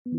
Agora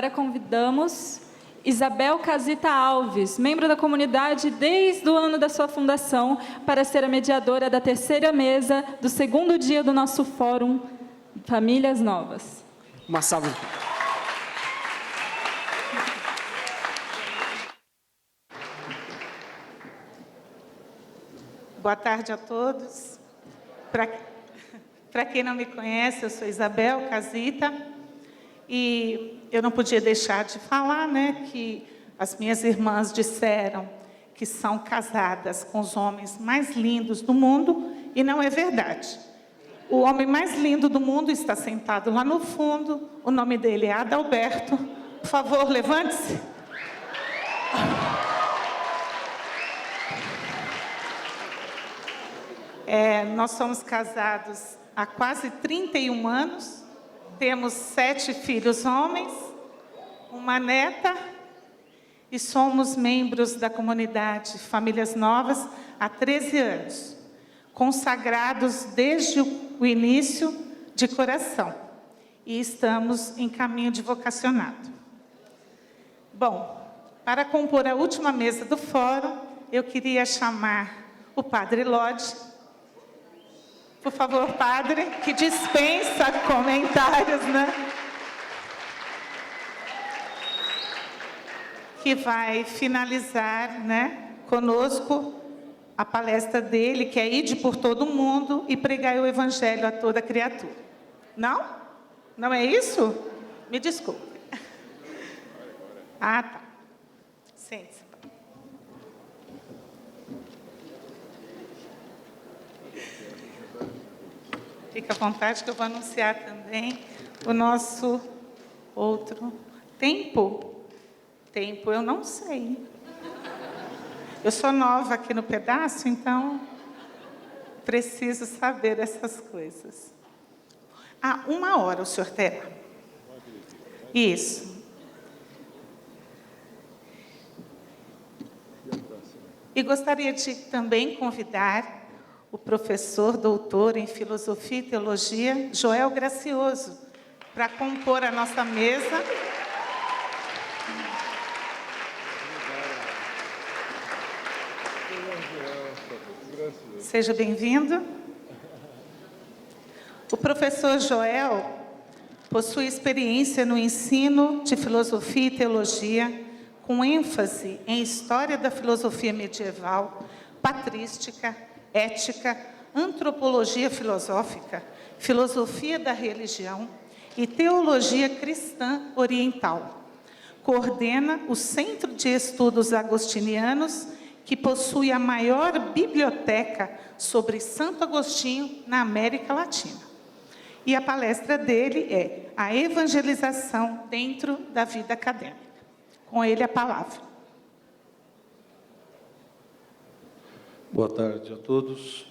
convidamos Isabel Casita Alves, membro da comunidade desde o ano da sua fundação, para ser a mediadora da terceira mesa do segundo dia do nosso Fórum Famílias Novas. Uma salva. Boa tarde a todos. Para quem não me conhece, eu sou Isabel Casita e eu não podia deixar de falar, que as minhas irmãs disseram que são casadas com os homens mais lindos do mundo e não é verdade. O homem mais lindo do mundo está sentado lá no fundo, o nome dele é Adalberto. Por favor, levante-se. Nós somos casados há quase 31 anos, temos 7 filhos homens, uma neta, e somos membros da comunidade Famílias Novas há 13 anos, consagrados desde o início de coração, e estamos em caminho de vocacionado. Bom, para compor a última mesa do fórum, eu queria chamar o Padre Lodi. Por favor, padre, que dispensa comentários, que vai finalizar, conosco a palestra dele, que é Ide por todo mundo e pregai o Evangelho a toda criatura. Não? Não é isso? Me desculpe. Ah, tá. Sente-se. Fica à vontade que eu vou anunciar também o nosso outro tempo. Tempo eu não sei. Eu sou nova aqui no pedaço, então preciso saber essas coisas. 1 hora o senhor terá. Isso. E gostaria de também convidar o professor doutor em Filosofia e Teologia, Joel Gracioso, para compor a nossa mesa. Seja bem-vindo. O professor Joel possui experiência no ensino de Filosofia e Teologia, com ênfase em História da Filosofia Medieval, Patrística, Ética, Antropologia Filosófica, Filosofia da Religião e Teologia Cristã Oriental. Coordena o Centro de Estudos Agostinianos, que possui a maior biblioteca sobre Santo Agostinho na América Latina. E a palestra dele é A Evangelização dentro da Vida Acadêmica. Com ele a palavra. Boa tarde a todos.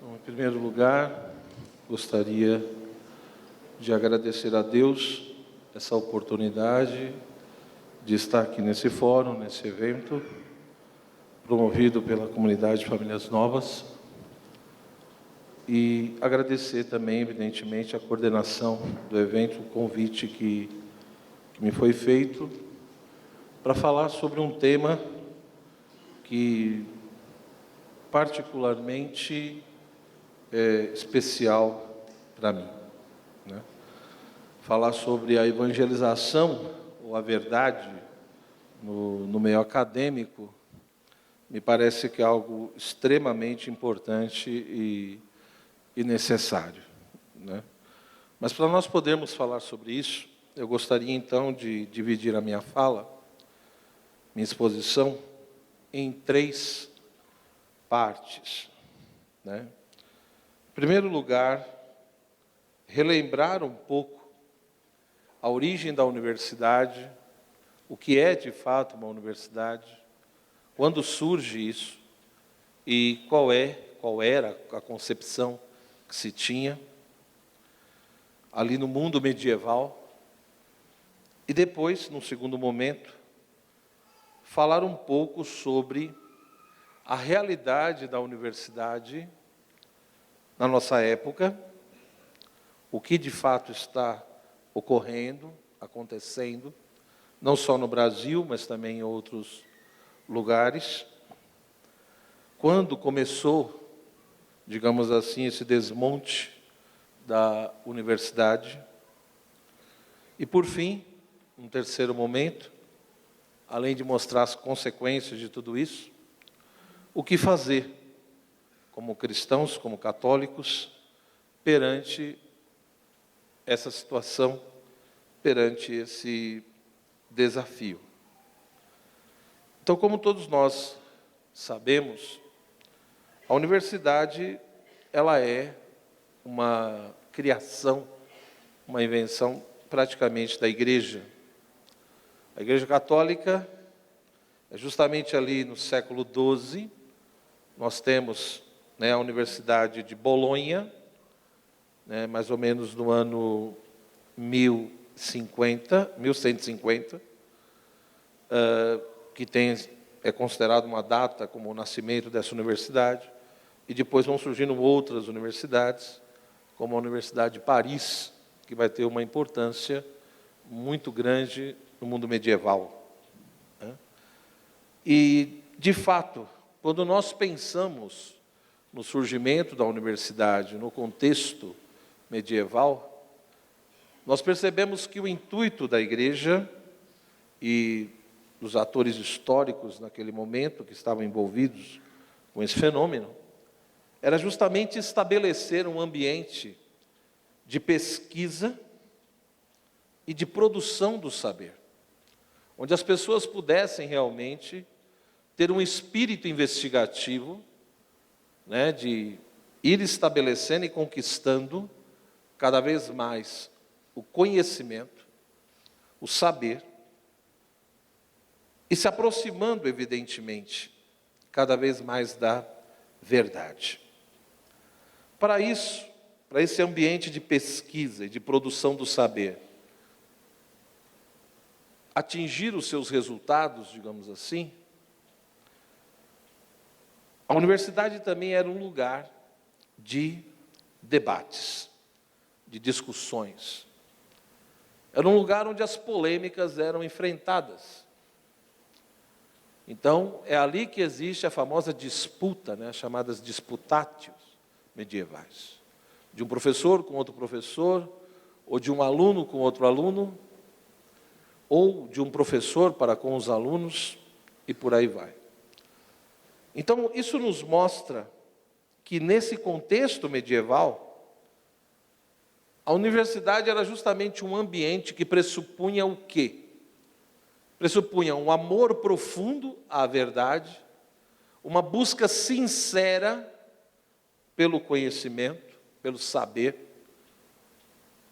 Bom, em primeiro lugar, gostaria de agradecer a Deus essa oportunidade de estar aqui nesse fórum, nesse evento, promovido pela comunidade Famílias Novas, e agradecer também, evidentemente, a coordenação do evento, o convite que me foi feito para falar sobre um tema que particularmente é especial para mim, Falar sobre a evangelização ou a verdade no meio acadêmico me parece que é algo extremamente importante e necessário, Mas para nós podermos falar sobre isso, eu gostaria então de dividir a minha fala, minha exposição, em 3 partes. Em primeiro lugar, relembrar um pouco a origem da universidade, o que é de fato uma universidade, quando surge isso e qual era a concepção que se tinha ali no mundo medieval. E depois, num segundo momento, falar um pouco sobre a realidade da universidade na nossa época, o que de fato está ocorrendo, acontecendo, não só no Brasil, mas também em outros lugares. Quando começou, digamos assim, esse desmonte da universidade. E, por fim, um terceiro momento, além de mostrar as consequências de tudo isso, o que fazer como cristãos, como católicos, perante essa situação, perante esse desafio. Então, como todos nós sabemos, a universidade, ela é uma criação, uma invenção praticamente da Igreja. A Igreja Católica, é justamente ali no século XII, nós temos, né, a Universidade de Bolonha, né, mais ou menos no ano 1150, que é considerado uma data como o nascimento dessa universidade, e depois vão surgindo outras universidades, como a Universidade de Paris, que vai ter uma importância muito grande no mundo medieval, né? E, de fato, quando nós pensamos no surgimento da universidade, no contexto medieval, nós percebemos que o intuito da Igreja e dos atores históricos naquele momento, que estavam envolvidos com esse fenômeno, era justamente estabelecer um ambiente de pesquisa e de produção do saber, onde as pessoas pudessem realmente ter um espírito investigativo, né, de ir estabelecendo e conquistando cada vez mais o conhecimento, o saber, e se aproximando, evidentemente, cada vez mais da verdade. Para isso, para esse ambiente de pesquisa e de produção do saber, atingir os seus resultados, digamos assim, a universidade também era um lugar de debates, de discussões. Era um lugar onde as polêmicas eram enfrentadas. Então, é ali que existe a famosa disputa, né, chamadas disputátios medievais. De um professor com outro professor, ou de um aluno com outro aluno, ou de um professor para com os alunos, e por aí vai. Então, isso nos mostra que, nesse contexto medieval, a universidade era justamente um ambiente que pressupunha o quê? Pressupunha um amor profundo à verdade, uma busca sincera pelo conhecimento, pelo saber,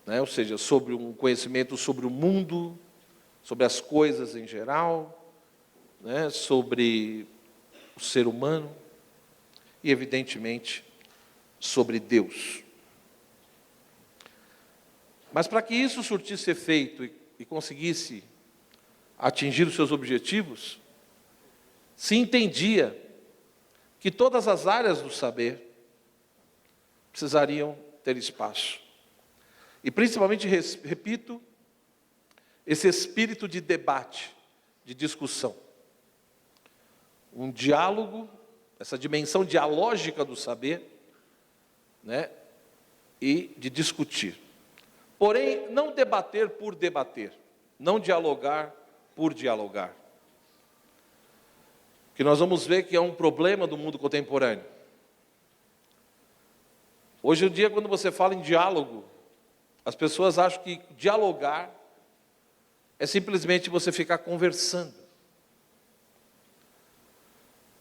né? Ou seja, sobre um conhecimento sobre o mundo, sobre as coisas em geral, né? Sobre o ser humano e, evidentemente, sobre Deus. Mas para que isso surtisse efeito e conseguisse atingir os seus objetivos, se entendia que todas as áreas do saber precisariam ter espaço. E principalmente, repito, esse espírito de debate, de discussão. Um diálogo, essa dimensão dialógica do saber, né, e de discutir. Porém, não debater por debater, não dialogar por dialogar. Que nós vamos ver que é um problema do mundo contemporâneo. Hoje em dia, quando você fala em diálogo, as pessoas acham que dialogar é simplesmente você ficar conversando.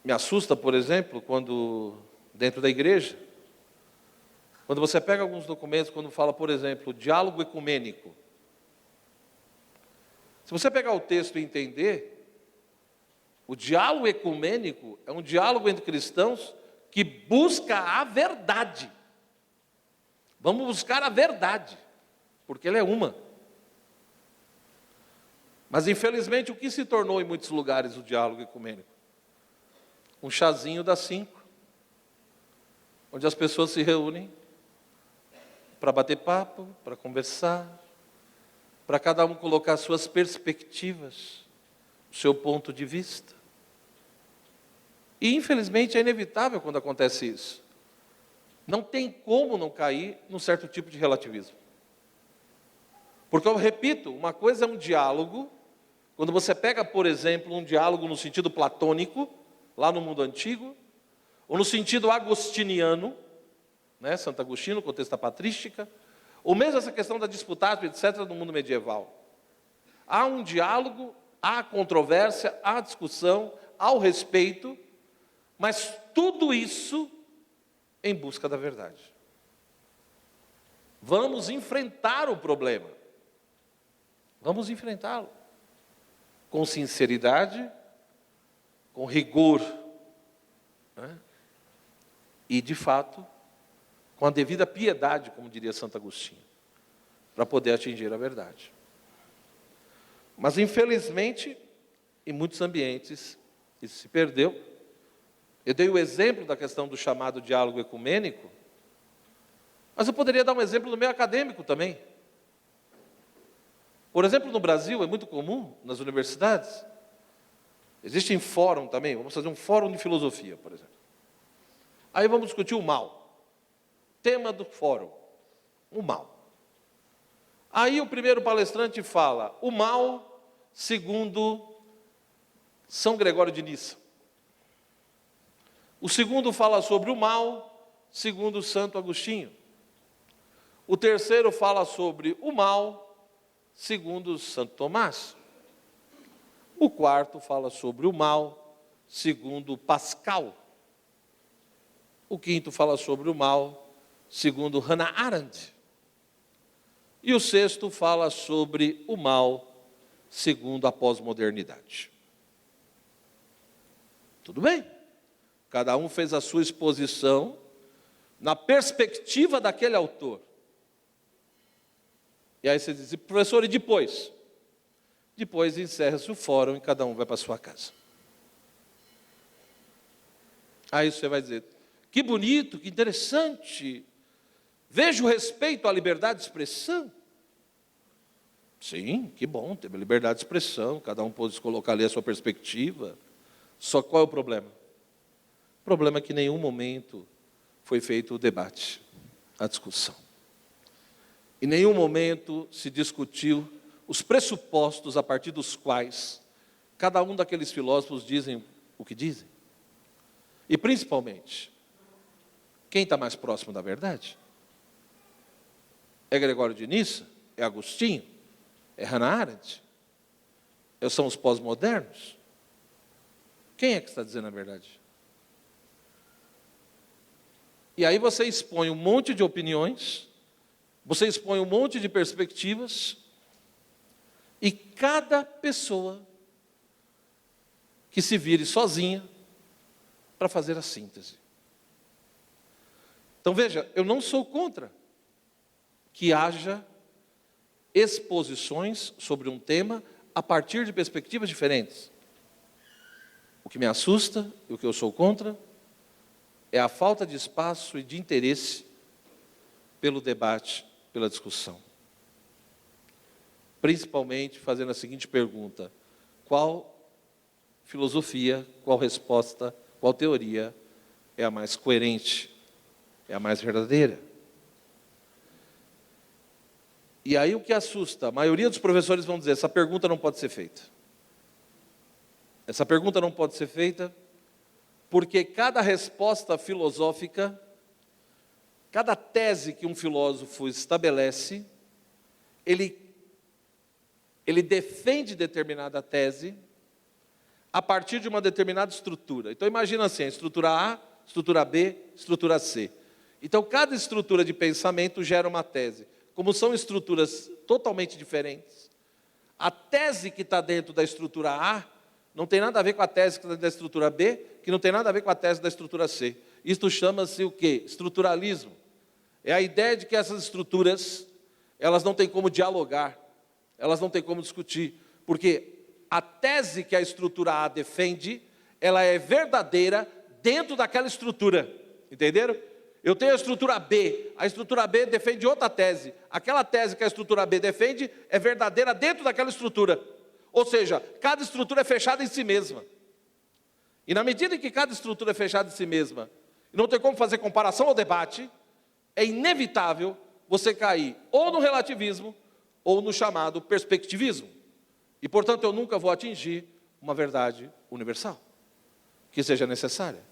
Me assusta, por exemplo, quando, dentro da igreja, quando você pega alguns documentos, quando fala, por exemplo, diálogo ecumênico. Se você pegar o texto e entender, o diálogo ecumênico é um diálogo entre cristãos que busca a verdade. Vamos buscar a verdade, porque ela é uma. Mas, infelizmente, o que se tornou em muitos lugares o diálogo ecumênico? Um chazinho das 5, onde as pessoas se reúnem para bater papo, para conversar, para cada um colocar suas perspectivas, o seu ponto de vista. E, infelizmente, é inevitável quando acontece isso. Não tem como não cair num certo tipo de relativismo. Porque, eu repito, uma coisa é um diálogo, quando você pega, por exemplo, um diálogo no sentido platônico, lá no mundo antigo, ou no sentido agostiniano, né, Santo Agostinho, contexto patrística, ou mesmo essa questão da disputável, etc., no mundo medieval. Há um diálogo, há controvérsia, há discussão, há o respeito, mas tudo isso em busca da verdade. Vamos enfrentar o problema. Vamos enfrentá-lo. Com sinceridade, com rigor, né? E, de fato, com a devida piedade, como diria Santo Agostinho, para poder atingir a verdade. Mas, infelizmente, em muitos ambientes, isso se perdeu. Eu dei o exemplo da questão do chamado diálogo ecumênico, mas eu poderia dar um exemplo no meio acadêmico também. Por exemplo, no Brasil, é muito comum, nas universidades, existe fórum também, vamos fazer um fórum de filosofia, por exemplo. Aí vamos discutir o mal. Tema do fórum, o mal. Aí o primeiro palestrante fala, o mal segundo São Gregório de Nissa. O segundo fala sobre o mal segundo Santo Agostinho. O terceiro fala sobre o mal segundo Santo Tomás. O quarto fala sobre o mal segundo Pascal. O quinto fala sobre o mal segundo Hannah Arendt. E o sexto fala sobre o mal segundo a pós-modernidade. Tudo bem? Cada um fez a sua exposição na perspectiva daquele autor. E aí você diz, professor, e depois? Depois encerra-se o fórum e cada um vai para a sua casa. Aí você vai dizer, que bonito, que interessante. Vejo respeito à liberdade de expressão. Sim, que bom, teve liberdade de expressão, cada um pôde colocar ali a sua perspectiva. Só qual é o problema? O problema é que em nenhum momento foi feito o debate, a discussão. Em nenhum momento se discutiu os pressupostos a partir dos quais cada um daqueles filósofos dizem o que dizem. E principalmente, quem está mais próximo da verdade? É Gregório de Nissa? É Agostinho? É Hannah Arendt? São os pós-modernos? Quem é que está dizendo a verdade? E aí você expõe um monte de opiniões, você expõe um monte de perspectivas, e cada pessoa que se vire sozinha para fazer a síntese. Então veja, eu não sou contra que haja exposições sobre um tema a partir de perspectivas diferentes. O que me assusta e o que eu sou contra é a falta de espaço e de interesse pelo debate, pela discussão. Principalmente fazendo a seguinte pergunta: qual filosofia, qual resposta, qual teoria é a mais coerente, é a mais verdadeira? E aí o que assusta, a maioria dos professores vão dizer, essa pergunta não pode ser feita. Essa pergunta não pode ser feita porque cada resposta filosófica, cada tese que um filósofo estabelece, ele defende determinada tese a partir de uma determinada estrutura. Então imagina assim, a estrutura A, estrutura B, estrutura C. Então cada estrutura de pensamento gera uma tese. Como são estruturas totalmente diferentes, A tese que está dentro da estrutura A não tem nada a ver com a tese que está dentro da estrutura B, que não tem nada a ver com a tese da estrutura C. Isto chama-se o quê? Estruturalismo. É a ideia de que essas estruturas, elas não têm como dialogar, elas não têm como discutir, porque a tese que a estrutura A defende, ela é verdadeira dentro daquela estrutura, entenderam? Eu tenho a estrutura B defende outra tese, aquela tese que a estrutura B defende é verdadeira dentro daquela estrutura, ou seja, cada estrutura é fechada em si mesma, e na medida em que cada estrutura é fechada em si mesma, e não tem como fazer comparação ou debate, é inevitável você cair ou no relativismo, ou no chamado perspectivismo, e portanto eu nunca vou atingir uma verdade universal, que seja necessária,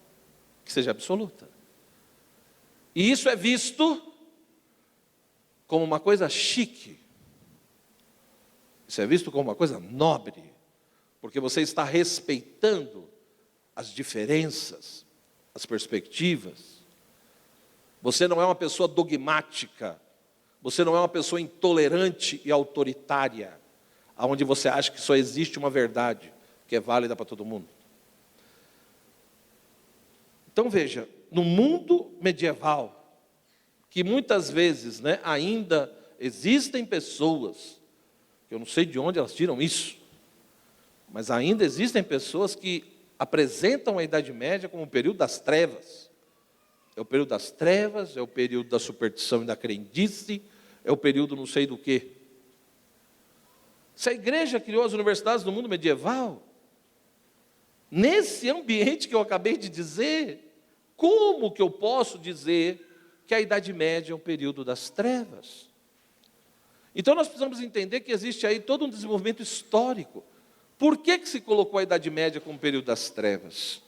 que seja absoluta. E isso é visto como uma coisa chique. Isso é visto como uma coisa nobre, porque você está respeitando as diferenças, as perspectivas. Você não é uma pessoa dogmática, você não é uma pessoa intolerante e autoritária, aonde você acha que só existe uma verdade, que é válida para todo mundo. Então veja, no mundo medieval, que muitas vezes, ainda existem pessoas, que eu não sei de onde elas tiram isso, mas ainda existem pessoas que apresentam a Idade Média como o período das trevas. É o período das trevas, é o período da superstição e da crendice, é o período não sei do quê. Se a igreja criou as universidades no mundo medieval, nesse ambiente que eu acabei de dizer, como que eu posso dizer que a Idade Média é um período das trevas? Então nós precisamos entender que existe aí todo um desenvolvimento histórico. Por que se colocou a Idade Média como período das trevas?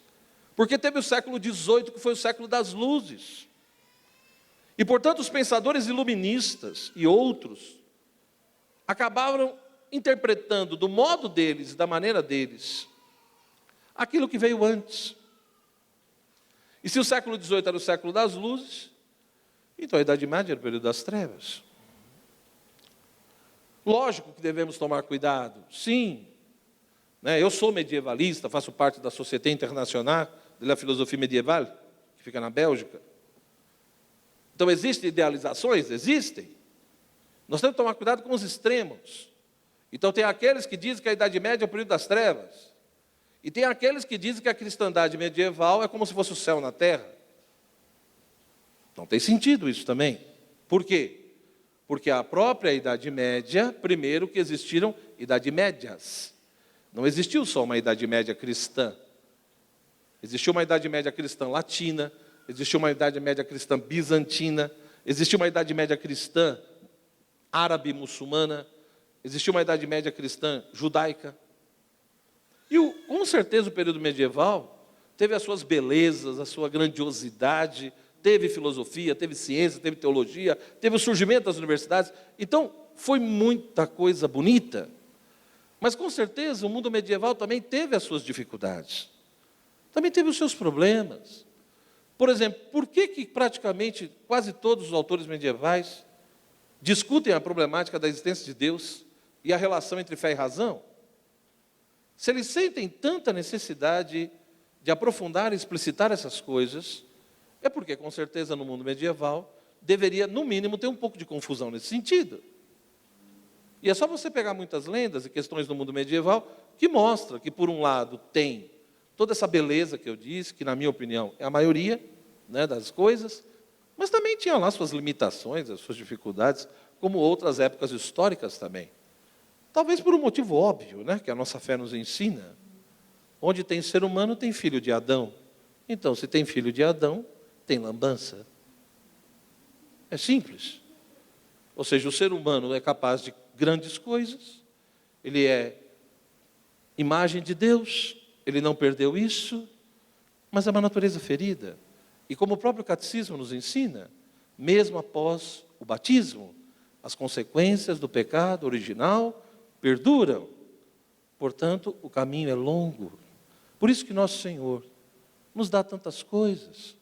Porque teve o século XVIII, que foi o século das luzes. E portanto os pensadores iluministas e outros acabaram interpretando do modo deles, da maneira deles, aquilo que veio antes. E se o século XVIII era o século das luzes, então a Idade Média era o período das trevas. Lógico que devemos tomar cuidado, sim. Eu sou medievalista, faço parte da Société Internationale de la Philosophie Médiévale, que fica na Bélgica. Então existem idealizações? Existem. Nós temos que tomar cuidado com os extremos. Então tem aqueles que dizem que a Idade Média é o período das trevas. E tem aqueles que dizem que a cristandade medieval é como se fosse o céu na terra. Não tem sentido isso também. Por quê? Porque a própria Idade Média, primeiro que existiram Idade Médias. Não existiu só uma Idade Média cristã. Existiu uma Idade Média cristã latina, existiu uma Idade Média cristã bizantina, existiu uma Idade Média cristã árabe muçulmana, existiu uma Idade Média cristã judaica. E com certeza o período medieval teve as suas belezas, a sua grandiosidade, teve filosofia, teve ciência, teve teologia, teve o surgimento das universidades. Então, foi muita coisa bonita. Mas, com certeza, o mundo medieval também teve as suas dificuldades. Também teve os seus problemas. Por exemplo, por que praticamente quase todos os autores medievais discutem a problemática da existência de Deus e a relação entre fé e razão? Se eles sentem tanta necessidade de aprofundar e explicitar essas coisas, é porque, com certeza, no mundo medieval, deveria, no mínimo, ter um pouco de confusão nesse sentido. E é só você pegar muitas lendas e questões do mundo medieval que mostra que, por um lado, tem toda essa beleza que eu disse, que, na minha opinião, é a maioria das coisas, mas também tinha lá suas limitações, as suas dificuldades, como outras épocas históricas também. Talvez por um motivo óbvio, que a nossa fé nos ensina. Onde tem ser humano, tem filho de Adão. Então, se tem filho de Adão, tem lambança. É simples. Ou seja, o ser humano é capaz de grandes coisas, ele é imagem de Deus, ele não perdeu isso, mas é uma natureza ferida. E como o próprio catecismo nos ensina, mesmo após o batismo, as consequências do pecado original perduram. Portanto, o caminho é longo. Por isso que nosso Senhor nos dá tantas coisas,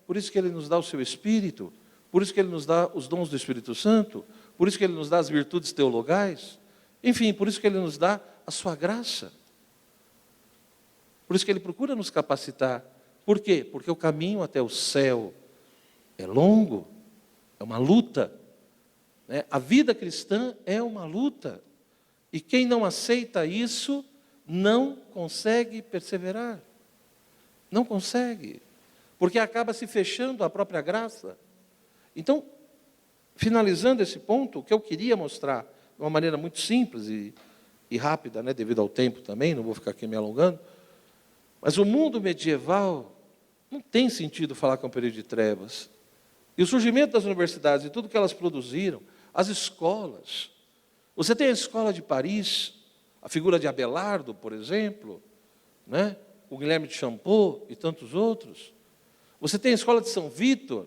Por isso que Ele nos dá o seu Espírito, por isso que Ele nos dá os dons do Espírito Santo, por isso que Ele nos dá as virtudes teologais, enfim, por isso que Ele nos dá a sua graça. Por isso que Ele procura nos capacitar. Por quê? Porque o caminho até o céu é longo, é uma luta. Né? A vida cristã é uma luta. E quem não aceita isso, não consegue perseverar. Não consegue. Porque acaba se fechando a própria graça. Então, finalizando esse ponto, o que eu queria mostrar, de uma maneira muito simples e rápida, né, devido ao tempo também, não vou ficar aqui me alongando, mas o mundo medieval não tem sentido falar que é um período de trevas. E o surgimento das universidades e tudo que elas produziram, as escolas. Você tem a escola de Paris, a figura de Abelardo, por exemplo, né? O Guilherme de Champeaux e tantos outros. Você tem a escola de São Vítor,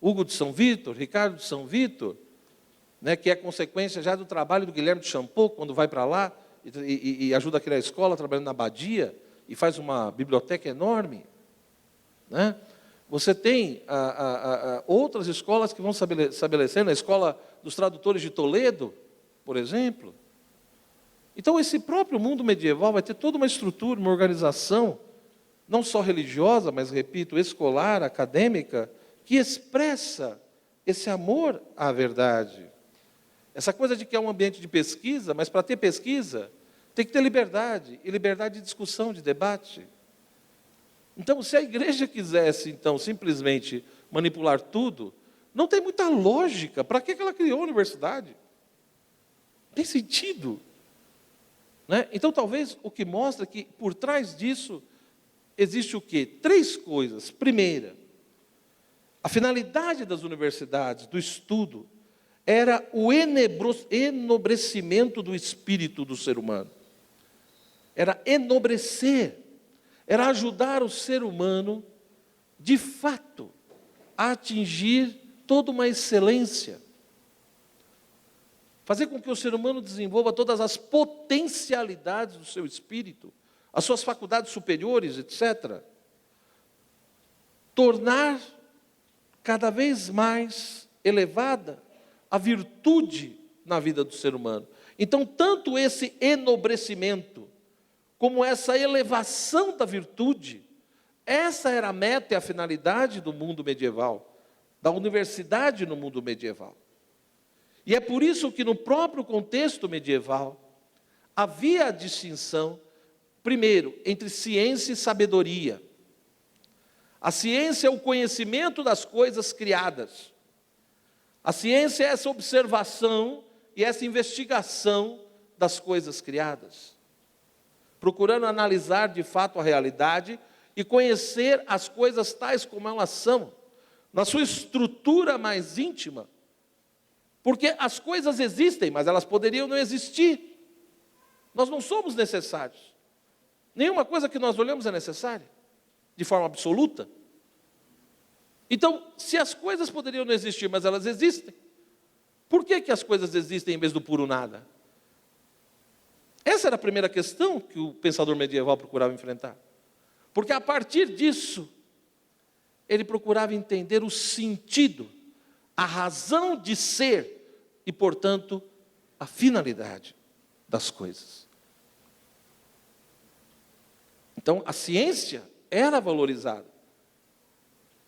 Hugo de São Vítor, Ricardo de São Vítor, né, que é consequência já do trabalho do Guilherme de Champeaux, quando vai para lá e ajuda a criar a escola, trabalhando na abadia, e faz uma biblioteca enorme. Né? Você tem outras escolas que vão estabelecendo, a escola dos tradutores de Toledo, por exemplo. Então, esse próprio mundo medieval vai ter toda uma estrutura, uma organização, não só religiosa, mas, repito, escolar, acadêmica, que expressa esse amor à verdade. Essa coisa de que é um ambiente de pesquisa, mas para ter pesquisa, tem que ter liberdade, e liberdade de discussão, de debate. Então, se a igreja quisesse, então, simplesmente manipular tudo, não tem muita lógica. Para que ela criou a universidade? Não tem sentido. Né? Então, talvez o que mostra que por trás disso existe o quê? 3 coisas. Primeira, a finalidade das universidades, do estudo, era o enobrecimento do espírito do ser humano. Era enobrecer, era ajudar o ser humano, de fato, a atingir toda uma excelência. Fazer com que o ser humano desenvolva todas as potencialidades do seu espírito, as suas faculdades superiores, etc. Tornar cada vez mais elevada a virtude na vida do ser humano. Então, tanto esse enobrecimento, como essa elevação da virtude, essa era a meta e a finalidade do mundo medieval, da universidade no mundo medieval. E é por isso que no próprio contexto medieval, havia a distinção, primeiro, entre ciência e sabedoria. A ciência é o conhecimento das coisas criadas. A ciência é essa observação e essa investigação das coisas criadas, procurando analisar de fato a realidade e conhecer as coisas tais como elas são, na sua estrutura mais íntima, porque as coisas existem, mas elas poderiam não existir. Nós não somos necessários. Nenhuma coisa que nós olhamos é necessária, de forma absoluta. Então, se as coisas poderiam não existir, mas elas existem, por que as coisas existem em vez do puro nada? Essa era a primeira questão que o pensador medieval procurava enfrentar. Porque a partir disso, ele procurava entender o sentido, a razão de ser e, portanto, a finalidade das coisas. Então, a ciência era valorizada,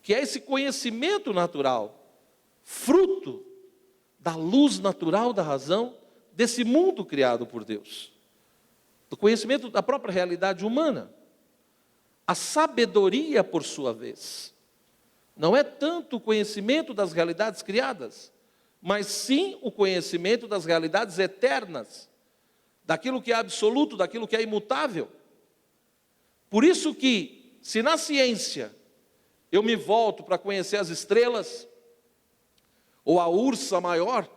que é esse conhecimento natural, fruto da luz natural da razão desse mundo criado por Deus, do conhecimento da própria realidade humana. A sabedoria, por sua vez, não é tanto o conhecimento das realidades criadas, mas sim o conhecimento das realidades eternas, daquilo que é absoluto, daquilo que é imutável. Por isso que, se na ciência eu me volto para conhecer as estrelas, ou a ursa maior,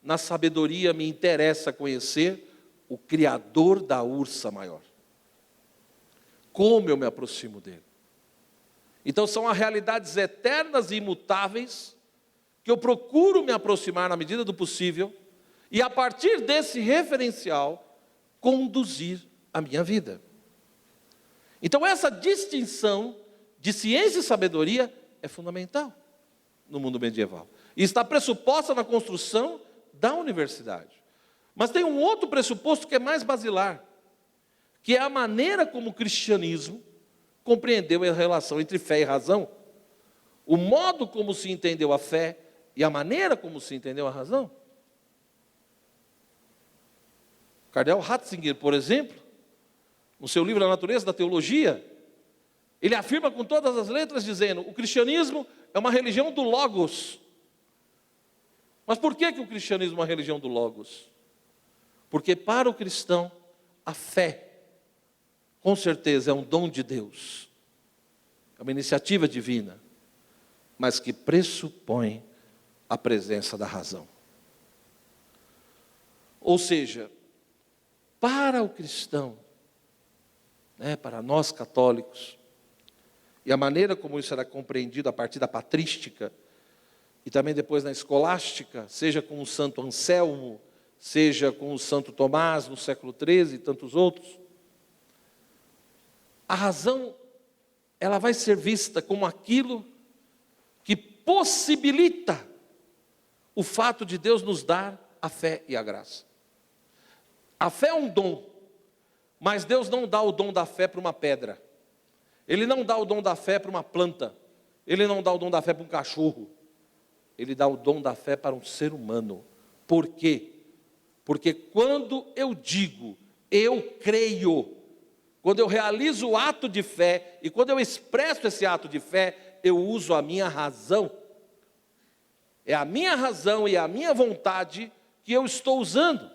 na sabedoria me interessa conhecer o Criador da ursa maior. Como eu me aproximo dele? Então são as realidades eternas e imutáveis que eu procuro me aproximar na medida do possível e a partir desse referencial conduzir a minha vida. Então essa distinção de ciência e sabedoria é fundamental no mundo medieval. e está pressuposta na construção da universidade. Mas tem um outro pressuposto que é mais basilar, que é a maneira como o cristianismo compreendeu a relação entre fé e razão. O modo como se entendeu a fé e a maneira como se entendeu a razão. Karl Ratzinger, por exemplo, no seu livro A Natureza da Teologia, ele afirma com todas as letras, dizendo: o cristianismo é uma religião do Logos. Mas por que o cristianismo é uma religião do Logos? Porque para o cristão, a fé, com certeza, é um dom de Deus, é uma iniciativa divina, mas que pressupõe a presença da razão. Ou seja, para o cristão, para nós católicos, e a maneira como isso era compreendido a partir da patrística, e também depois na escolástica, seja com o santo Anselmo, seja com o santo Tomás no século XIII e tantos outros, a razão, ela vai ser vista como aquilo que possibilita o fato de Deus nos dar a fé e a graça. A fé é um dom, mas Deus não dá o dom da fé para uma pedra. Ele não dá o dom da fé para uma planta. Ele não dá o dom da fé para um cachorro. Ele dá o dom da fé para um ser humano. Por quê? Porque quando eu digo, eu creio, quando eu realizo o ato de fé, e quando eu expresso esse ato de fé, eu uso a minha razão. É a minha razão e a minha vontade que eu estou usando.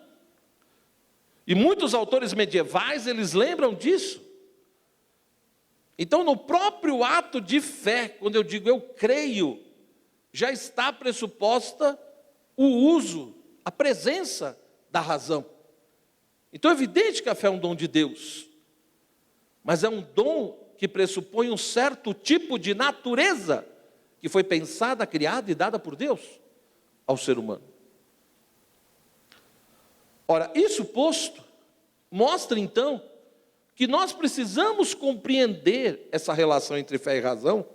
E muitos autores medievais, eles lembram disso. Então, no próprio ato de fé, quando eu digo eu creio, já está pressuposta o uso, a presença da razão. Então é evidente que a fé é um dom de Deus, mas é um dom que pressupõe um certo tipo de natureza que foi pensada, criada e dada por Deus ao ser humano. Ora, isso posto, mostra então que nós precisamos compreender essa relação entre fé e razão,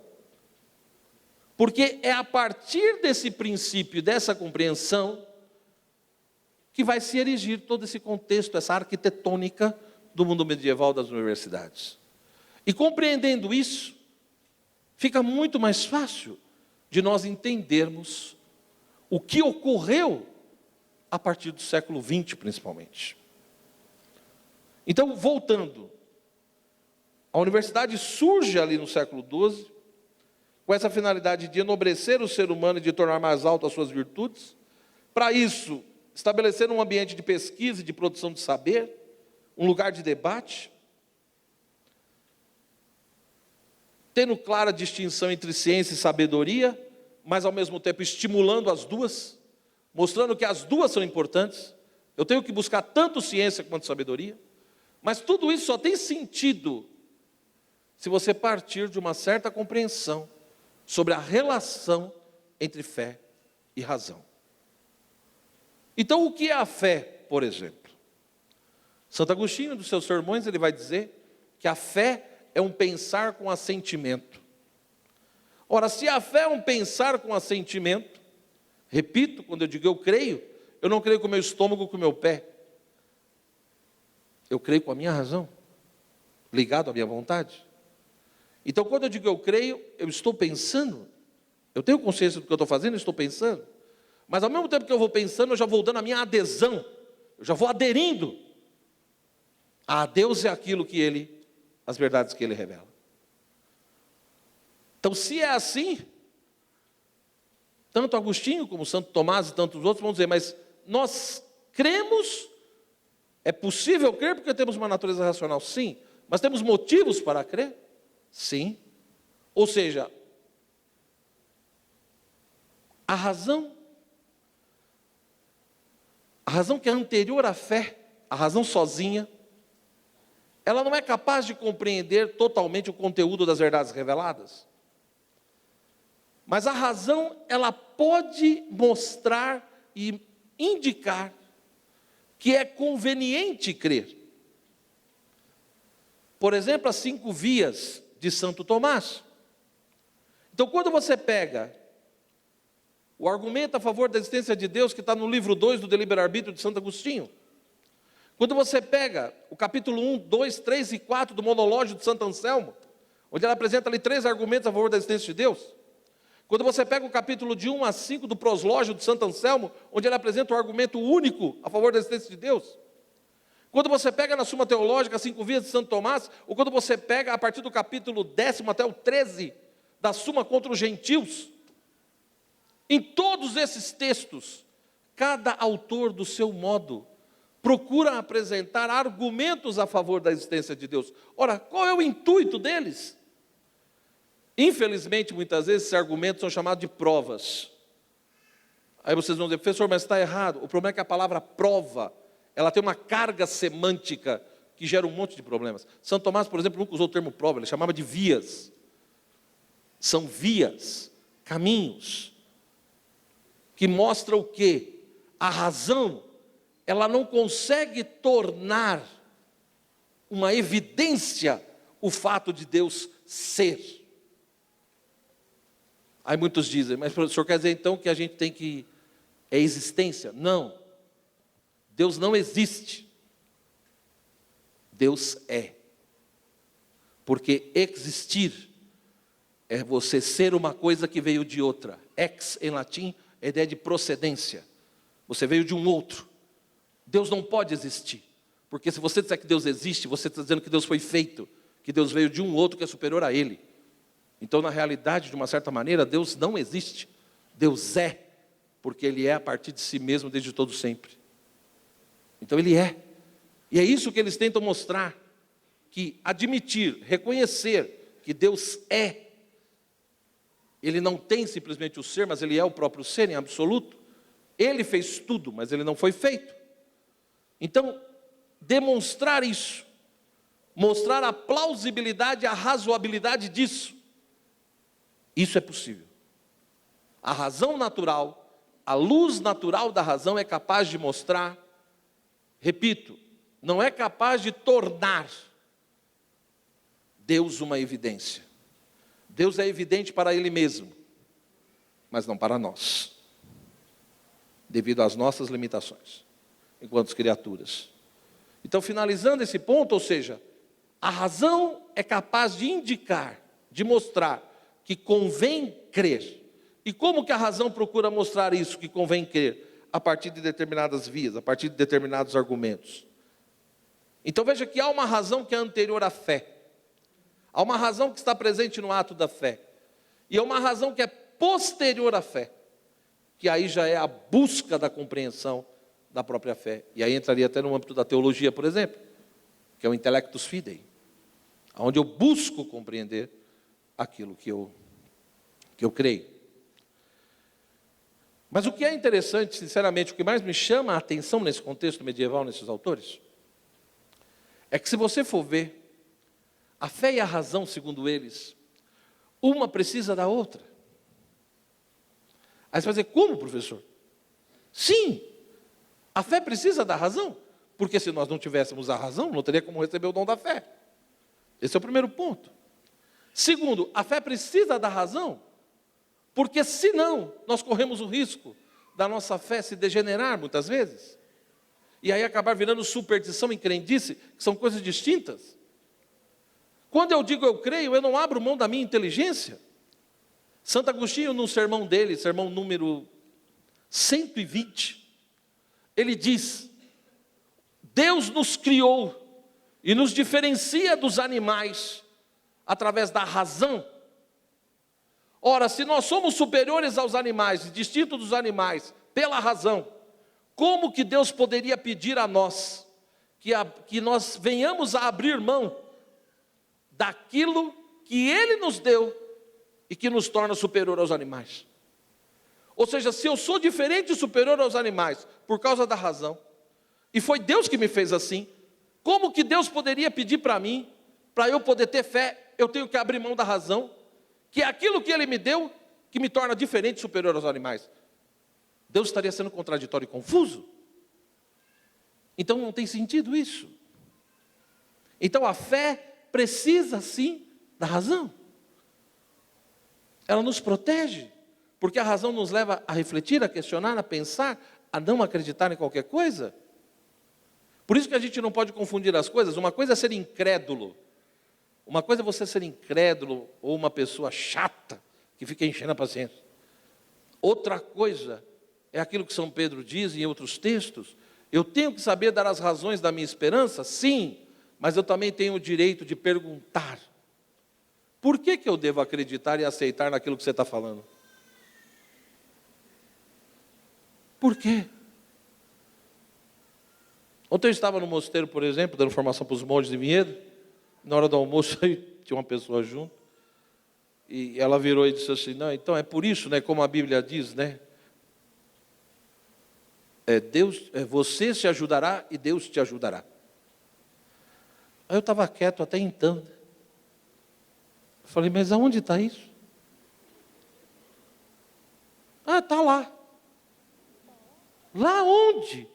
porque é a partir desse princípio, dessa compreensão, que vai se erigir todo esse contexto, essa arquitetônica do mundo medieval das universidades. E compreendendo isso, fica muito mais fácil de nós entendermos o que ocorreu a partir do século XX, principalmente. Então, voltando, a universidade surge ali no século XII, com essa finalidade de enobrecer o ser humano e de tornar mais alto as suas virtudes. Para isso, estabelecer um ambiente de pesquisa e de produção de saber, um lugar de debate, tendo clara distinção entre ciência e sabedoria, mas ao mesmo tempo estimulando as duas, mostrando que as duas são importantes. Eu tenho que buscar tanto ciência quanto sabedoria, mas tudo isso só tem sentido se você partir de uma certa compreensão sobre a relação entre fé e razão. Então, o que é a fé, por exemplo? Santo Agostinho, nos seus sermões, ele vai dizer que a fé é um pensar com assentimento. Ora, se a fé é um pensar com assentimento, repito, quando eu digo eu creio, eu não creio com o meu estômago, com o meu pé. Eu creio com a minha razão, ligado à minha vontade. Então, quando eu digo eu creio, eu estou pensando, eu tenho consciência do que eu estou fazendo, eu estou pensando, mas ao mesmo tempo que eu vou pensando, eu já vou dando a minha adesão, eu já vou aderindo a Deus e aquilo que Ele, as verdades que Ele revela. Então, se é assim, tanto Agostinho como Santo Tomás e tantos outros vão dizer, mas nós cremos, é possível crer porque temos uma natureza racional? Sim, mas temos motivos para crer? Sim. Ou seja, a razão que é anterior à fé, a razão sozinha, ela não é capaz de compreender totalmente o conteúdo das verdades reveladas. Mas a razão, ela pode mostrar e indicar que é conveniente crer. Por exemplo, as 5 vias de Santo Tomás. Então, quando você pega O argumento a favor da existência de Deus, que está no livro 2 do Livro-Arbítrio de Santo Agostinho. Quando você pega o capítulo 1, 2, 3 e 4 do Monológio de Santo Anselmo, onde ele apresenta ali 3 argumentos a favor da existência de Deus. Quando você pega o capítulo de 1 a 5 do Proslógio de Santo Anselmo, onde ele apresenta o argumento único a favor da existência de Deus. Quando você pega na Suma Teológica, 5 Vias de Santo Tomás, ou quando você pega a partir do capítulo 10º até o 13 da Suma contra os Gentios, em todos esses textos, cada autor do seu modo procura apresentar argumentos a favor da existência de Deus. Ora, qual é o intuito deles? Infelizmente, muitas vezes, esses argumentos são chamados de provas. Aí vocês vão dizer, professor, mas está errado. O problema é que a palavra prova, ela tem uma carga semântica que gera um monte de problemas. Santo Tomás, por exemplo, nunca usou o termo prova, ele chamava de vias. São vias, caminhos, que mostram o quê? A razão, ela não consegue tornar uma evidência o fato de Deus ser. Aí muitos dizem, mas o senhor quer dizer então que a gente tem que... é existência? Não. Deus não existe. Deus é. Porque existir é você ser uma coisa que veio de outra. Ex, em latim, é a ideia de procedência. Você veio de um outro. Deus não pode existir. Porque se você disser que Deus existe, você está dizendo que Deus foi feito, que Deus veio de um outro que é superior a Ele. Então, na realidade, de uma certa maneira, Deus não existe. Deus é, porque Ele é a partir de si mesmo desde todo sempre. Então, Ele é. E é isso que eles tentam mostrar, que admitir, reconhecer que Deus é, Ele não tem simplesmente o ser, mas Ele é o próprio ser em absoluto. Ele fez tudo, mas Ele não foi feito. Então, demonstrar isso, mostrar a plausibilidade, a razoabilidade disso, isso é possível. A razão natural, a luz natural da razão é capaz de mostrar, repito, não é capaz de tornar Deus uma evidência. Deus é evidente para Ele mesmo, mas não para nós, devido às nossas limitações, enquanto criaturas. Então, finalizando esse ponto, ou seja, a razão é capaz de indicar, de mostrar que convém crer. E como que a razão procura mostrar isso, que convém crer? A partir de determinadas vias, a partir de determinados argumentos. Então veja que há uma razão que é anterior à fé. Há uma razão que está presente no ato da fé. E há uma razão que é posterior à fé. Que aí já é a busca da compreensão da própria fé. E aí entraria até no âmbito da teologia, por exemplo, que é o intellectus fidei, onde eu busco compreender aquilo que eu creio. Mas o que é interessante, sinceramente, o que mais me chama a atenção nesse contexto medieval, nesses autores, é que se você for ver, a fé e a razão, segundo eles, uma precisa da outra. Aí você vai dizer, como, professor? Sim, a fé precisa da razão, porque se nós não tivéssemos a razão, não teria como receber o dom da fé. Esse é o primeiro ponto. Segundo, a fé precisa da razão, porque senão nós corremos o risco da nossa fé se degenerar muitas vezes, e aí acabar virando superstição e crendice, que são coisas distintas. Quando eu digo eu creio, eu não abro mão da minha inteligência. Santo Agostinho, no sermão dele, sermão número 120, ele diz, Deus nos criou e nos diferencia dos animais através da razão. Ora, se nós somos superiores aos animais, distintos dos animais, pela razão, como que Deus poderia pedir a nós que nós venhamos a abrir mão daquilo que Ele nos deu e que nos torna superior aos animais? Ou seja, se eu sou diferente e superior aos animais por causa da razão, e foi Deus que me fez assim, como que Deus poderia pedir para mim, para eu poder ter fé, eu tenho que abrir mão da razão, que é aquilo que Ele me deu, que me torna diferente e superior aos animais? Deus estaria sendo contraditório e confuso? Então não tem sentido isso. Então a fé precisa sim da razão. Ela nos protege, Porque a razão nos leva a refletir, a questionar, a pensar, a não acreditar em qualquer coisa. Por isso que a gente não pode confundir as coisas. Uma coisa é ser incrédulo. Uma coisa é você ser incrédulo ou uma pessoa chata que fica enchendo a paciência. Outra coisa é aquilo que São Pedro diz em outros textos. Eu tenho que saber dar as razões da minha esperança? Sim, mas eu também tenho o direito de perguntar. Por que eu devo acreditar e aceitar naquilo que você está falando? Por quê? Ontem eu estava no mosteiro, por exemplo, dando formação para os monges de Vinhedo. Na hora do almoço, aí tinha uma pessoa junto. E ela virou e disse assim, não, então é por isso, né, como a Bíblia diz, né? Você se ajudará e Deus te ajudará. Aí eu estava quieto até então. Eu falei, mas aonde está isso? Ah, está lá. Lá onde?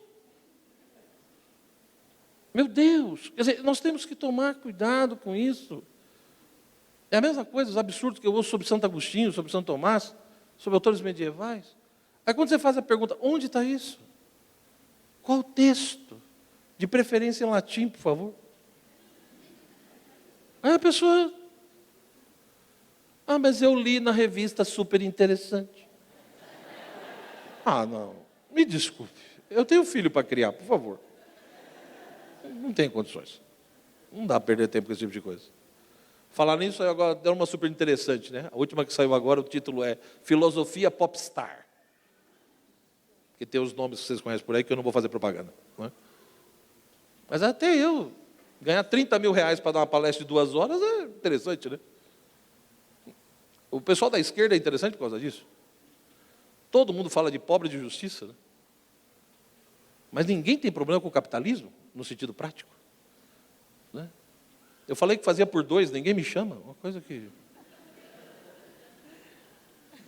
Meu Deus, quer dizer, nós temos que tomar cuidado com isso. É a mesma coisa, os absurdos que eu ouço sobre Santo Agostinho, sobre Santo Tomás, sobre autores medievais. Aí quando você faz a pergunta, onde está isso? Qual texto? De preferência em latim, por favor. Aí a pessoa... Ah, mas eu li na revista super interessante. Ah, não, me desculpe. Eu tenho filho para criar, por favor. Não tem condições. Não dá para perder tempo com esse tipo de coisa. Falar nisso, agora deu uma super interessante, né? A última que saiu agora, o título é Filosofia Popstar. Que tem os nomes que vocês conhecem por aí, que eu não vou fazer propaganda. Não é? Mas até eu, ganhar 30 mil reais para dar uma palestra de 2 horas é interessante, né? O pessoal da esquerda é interessante por causa disso. Todo mundo fala de pobre e de justiça, né? Mas ninguém tem problema com o capitalismo, no sentido prático. Né? Eu falei que fazia por 2, ninguém me chama. Uma coisa que...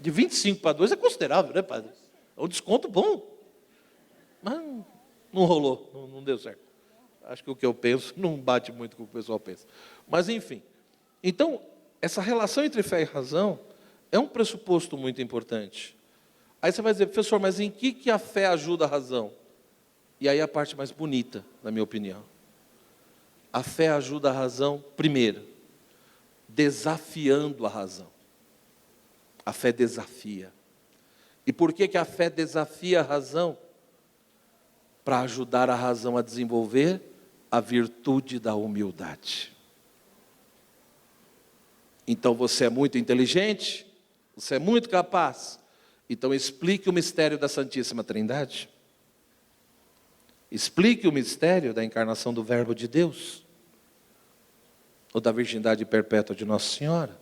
De 25 para 2 é considerável, né, padre? É um desconto bom. Mas não rolou, não deu certo. Acho que o que eu penso não bate muito com o que o pessoal pensa. Mas, enfim. Então, essa relação entre fé e razão é um pressuposto muito importante. Aí você vai dizer, professor, mas em que a fé ajuda a razão? E aí a parte mais bonita, na minha opinião. A fé ajuda a razão, primeiro, desafiando a razão. A fé desafia. E por que a fé desafia a razão? Para ajudar a razão a desenvolver a virtude da humildade. Então você é muito inteligente, você é muito capaz. Então explique o mistério da Santíssima Trindade. Explique o mistério da encarnação do Verbo de Deus, ou da virgindade perpétua de Nossa Senhora.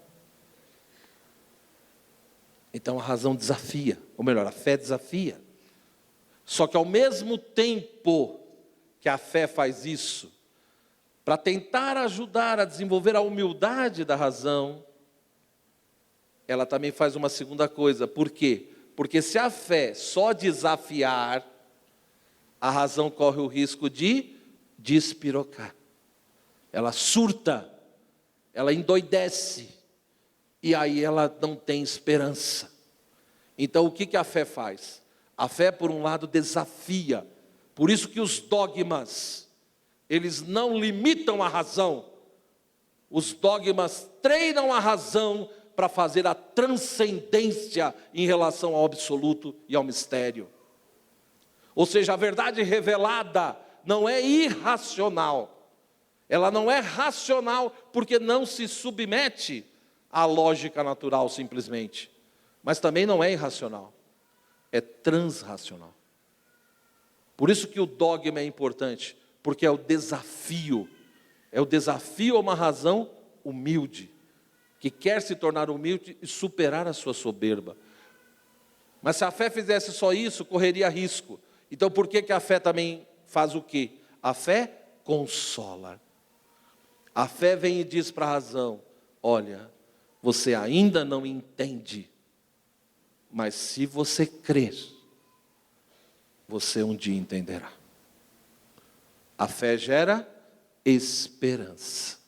Então a razão desafia, ou melhor, a fé desafia. Só que ao mesmo tempo que a fé faz isso, para tentar ajudar a desenvolver a humildade da razão, ela também faz uma segunda coisa. Por quê? Porque se a fé só desafiar, a razão corre o risco de despirocar. Ela surta, ela endoidece, e aí ela não tem esperança. Então o que a fé faz? A fé, por um lado, desafia. Por isso que os dogmas, eles não limitam a razão. Os dogmas treinam a razão para fazer a transcendência em relação ao absoluto e ao mistério. Ou seja, a verdade revelada não é irracional. Ela não é racional porque não se submete à lógica natural simplesmente. Mas também não é irracional. É transracional. Por isso que o dogma é importante, porque é o desafio a uma razão humilde, que quer se tornar humilde e superar a sua soberba. Mas se a fé fizesse só isso, correria risco. Então por que a fé também faz o quê? A fé consola. A fé vem e diz para a razão, olha, você ainda não entende, mas se você crer, você um dia entenderá. A fé gera esperança,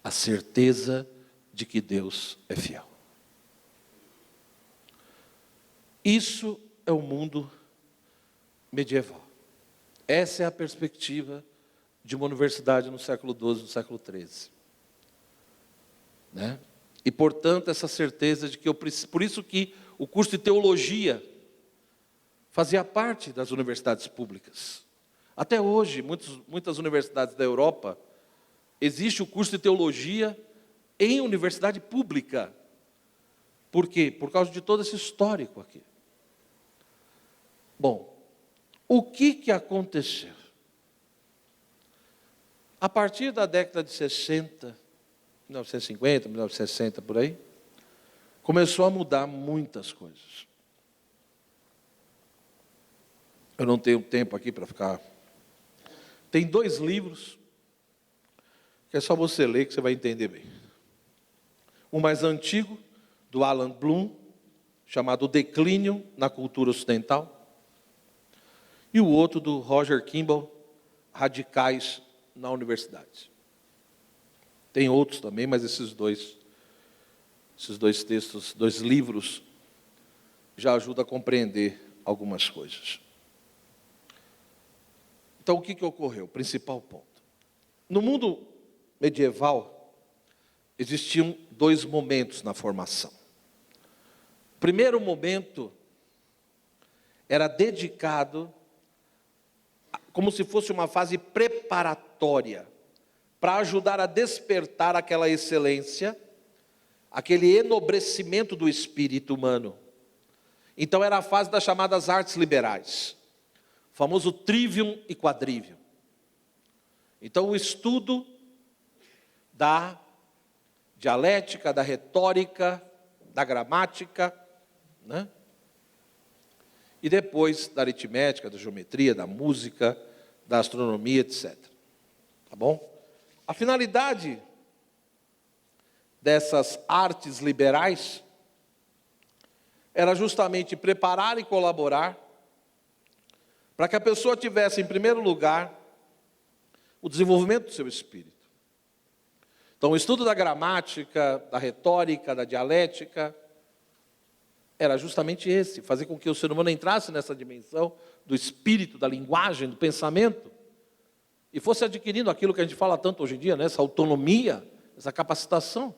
a certeza de que Deus é fiel. Isso é o mundo medieval. Essa é a perspectiva de uma universidade no século XII, no século XIII. Né? E, portanto, essa certeza de que eu preciso... Por isso que o curso de teologia fazia parte das universidades públicas. Até hoje, muitas universidades da Europa, existe o curso de teologia em universidade pública. Por quê? Por causa de todo esse histórico aqui. Bom, o que aconteceu? A partir da década de 60, 1950, 1960, por aí, começou a mudar muitas coisas. Eu não tenho tempo aqui para ficar... Tem 2 livros, que é só você ler que você vai entender bem. O mais antigo, do Alan Bloom, chamado O Declínio na Cultura Ocidental. E o outro, do Roger Kimball, Radicais na Universidade. Tem outros também, mas esses dois textos, 2 livros, já ajudam a compreender algumas coisas. Então, o que ocorreu? O principal ponto. No mundo medieval, existiam 2 momentos na formação. O primeiro momento era dedicado, como se fosse uma fase preparatória, para ajudar a despertar aquela excelência, aquele enobrecimento do espírito humano. Então era a fase das chamadas artes liberais, o famoso trivium e quadrivium. Então o estudo da dialética, da retórica, da gramática, né? E depois da aritmética, da geometria, da música, da astronomia, etc. Tá bom? A finalidade dessas artes liberais era justamente preparar e colaborar para que a pessoa tivesse, em primeiro lugar, o desenvolvimento do seu espírito. Então, o estudo da gramática, da retórica, da dialética, era justamente esse, fazer com que o ser humano entrasse nessa dimensão do espírito, da linguagem, do pensamento, e fosse adquirindo aquilo que a gente fala tanto hoje em dia, né? Essa autonomia, essa capacitação,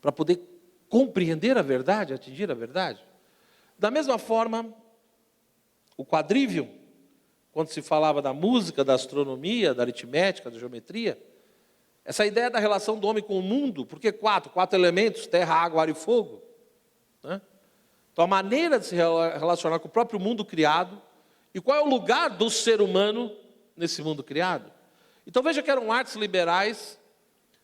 para poder compreender a verdade, atingir a verdade. Da mesma forma, o quadrivium, quando se falava da música, da astronomia, da aritmética, da geometria, essa ideia da relação do homem com o mundo, porque 4 elementos, terra, água, ar e fogo, né? Então a maneira de se relacionar com o próprio mundo criado, e qual é o lugar do ser humano nesse mundo criado. Então veja que eram artes liberais,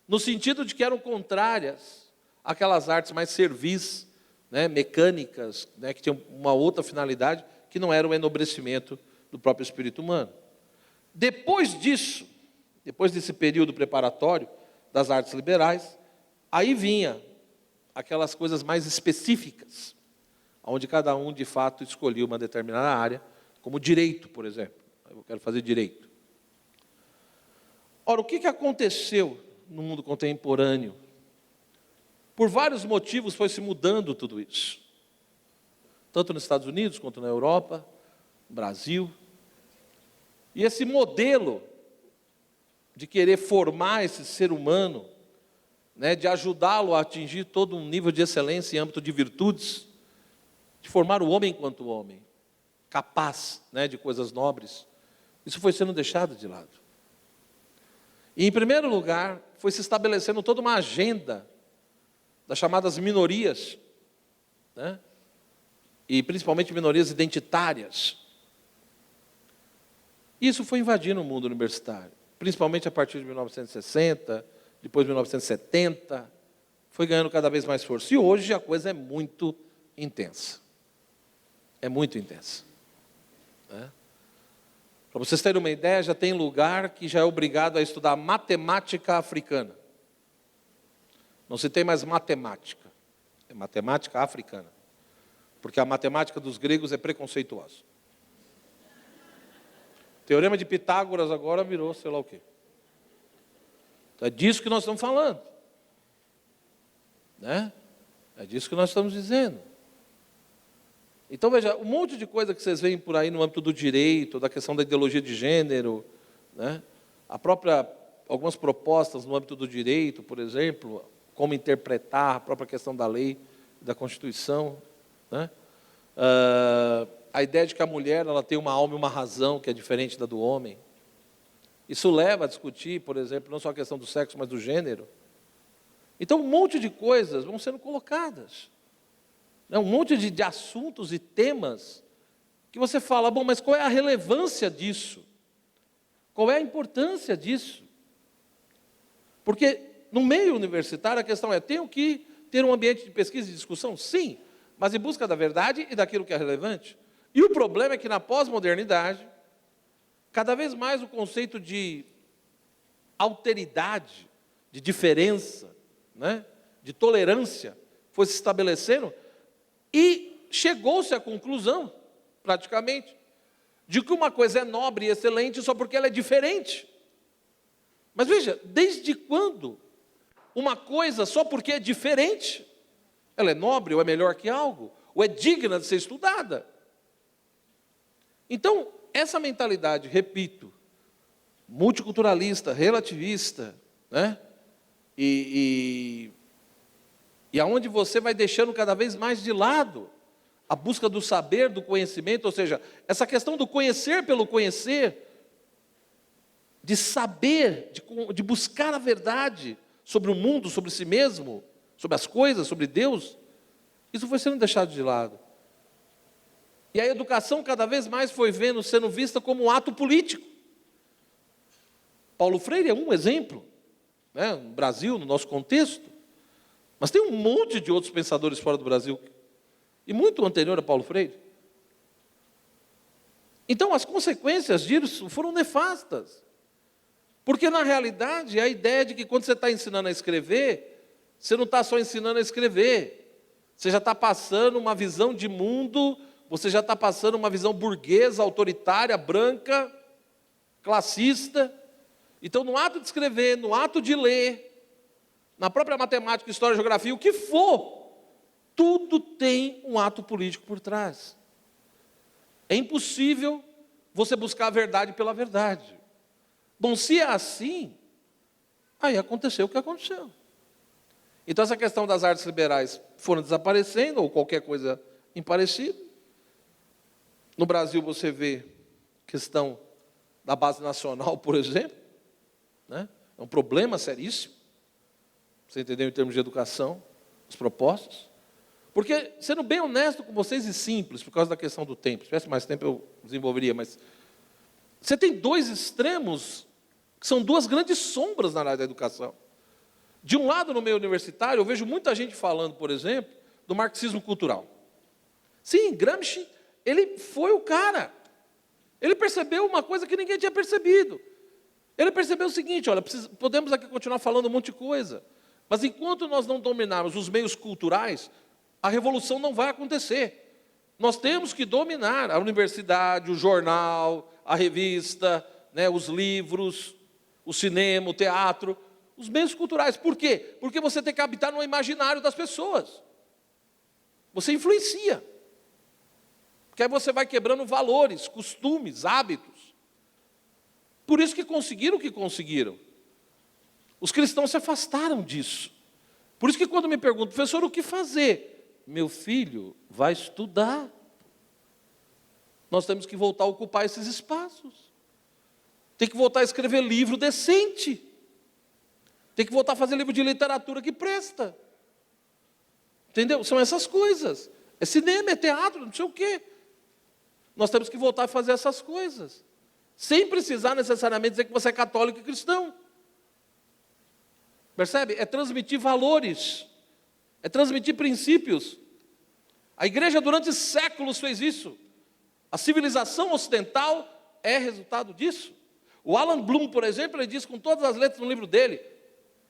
no sentido de que eram contrárias àquelas artes mais servis, né, mecânicas, né, que tinham uma outra finalidade, que não era o enobrecimento do próprio espírito humano. Depois disso, depois desse período preparatório das artes liberais, aí vinha aquelas coisas mais específicas, onde cada um, de fato, escolhia uma determinada área, como direito, por exemplo. Eu quero fazer direito. Ora, o que aconteceu no mundo contemporâneo? Por vários motivos foi se mudando tudo isso. Tanto nos Estados Unidos, quanto na Europa, no Brasil. E esse modelo de querer formar esse ser humano, né, de ajudá-lo a atingir todo um nível de excelência em âmbito de virtudes, de formar o homem enquanto homem, capaz, né, de coisas nobres, isso foi sendo deixado de lado. E, em primeiro lugar, foi se estabelecendo toda uma agenda das chamadas minorias, né, e principalmente minorias identitárias. Isso foi invadindo o mundo universitário, principalmente a partir de 1960, depois de 1970, foi ganhando cada vez mais força. E hoje a coisa é muito intensa. É muito intensa. Né? Para vocês terem uma ideia, já tem lugar que já é obrigado a estudar matemática africana. Não se tem mais matemática, é matemática africana. Porque a matemática dos gregos é preconceituosa. O teorema de Pitágoras agora virou sei lá o quê. Então é disso que nós estamos falando. Né? É disso que nós estamos dizendo. Então, veja, um monte de coisa que vocês veem por aí no âmbito do direito, da questão da ideologia de gênero, né? Algumas propostas no âmbito do direito, por exemplo, como interpretar a própria questão da lei, da Constituição, né? A ideia de que a mulher ela tem uma alma e uma razão que é diferente da do homem. Isso leva a discutir, por exemplo, não só a questão do sexo, mas do gênero. Então, um monte de coisas vão sendo colocadas. Um monte de assuntos e temas que você fala, bom, mas qual é a relevância disso? Qual é a importância disso? Porque no meio universitário a questão é, tenho que ter um ambiente de pesquisa e discussão? Sim, mas em busca da verdade e daquilo que é relevante. E o problema é que na pós-modernidade, cada vez mais o conceito de alteridade, de diferença, né, de tolerância, foi se estabelecendo e chegou-se à conclusão, praticamente, de que uma coisa é nobre e excelente só porque ela é diferente. Mas veja, desde quando uma coisa só porque é diferente, ela é nobre ou é melhor que algo, ou é digna de ser estudada? Então, essa mentalidade, repito, multiculturalista, relativista, né? E aonde você vai deixando cada vez mais de lado a busca do saber, do conhecimento, ou seja, essa questão do conhecer pelo conhecer, de saber, de buscar a verdade sobre o mundo, sobre si mesmo, sobre as coisas, sobre Deus, isso foi sendo deixado de lado. E a educação cada vez mais foi sendo vista como um ato político. Paulo Freire é um exemplo, né, no Brasil, no nosso contexto, mas tem um monte de outros pensadores fora do Brasil, e muito anterior a Paulo Freire. Então, as consequências disso foram nefastas, porque, na realidade, é a ideia de que quando você está ensinando a escrever, você não está só ensinando a escrever, você já está passando uma visão de mundo, você já está passando uma visão burguesa, autoritária, branca, classista. Então, no ato de escrever, no ato de ler, na própria matemática, história, geografia, o que for, tudo tem um ato político por trás. É impossível você buscar a verdade pela verdade. Bom, se é assim, aí aconteceu o que aconteceu. Então, essa questão das artes liberais foram desaparecendo, ou qualquer coisa parecida. No Brasil, você vê questão da base nacional, por exemplo, né? É um problema seríssimo. Você entendeu em termos de educação, as propostas? Porque, sendo bem honesto com vocês e simples, por causa da questão do tempo, se tivesse mais tempo eu desenvolveria, mas você tem dois extremos, que são duas grandes sombras na área da educação. De um lado, no meio universitário, eu vejo muita gente falando, por exemplo, do marxismo cultural. Sim, Gramsci, ele foi o cara. Ele percebeu uma coisa que ninguém tinha percebido. Ele percebeu o seguinte, olha, podemos aqui continuar falando um monte de coisa, mas enquanto nós não dominarmos os meios culturais, a revolução não vai acontecer. Nós temos que dominar a universidade, o jornal, a revista, né, os livros, o cinema, o teatro, os meios culturais. Por quê? Porque você tem que habitar no imaginário das pessoas. Você influencia. Porque aí você vai quebrando valores, costumes, hábitos. Por isso que conseguiram o que conseguiram. Os cristãos se afastaram disso. Por isso que quando me perguntam, professor, o que fazer? Meu filho, vai estudar. Nós temos que voltar a ocupar esses espaços. Tem que voltar a escrever livro decente. Tem que voltar a fazer livro de literatura que presta. Entendeu? São essas coisas. É cinema, é teatro, não sei o quê. Nós temos que voltar a fazer essas coisas. Sem precisar necessariamente dizer que você é católico e cristão. Percebe? É transmitir valores. É transmitir princípios. A igreja durante séculos fez isso. A civilização ocidental é resultado disso. O Alan Bloom, por exemplo, ele diz com todas as letras no livro dele,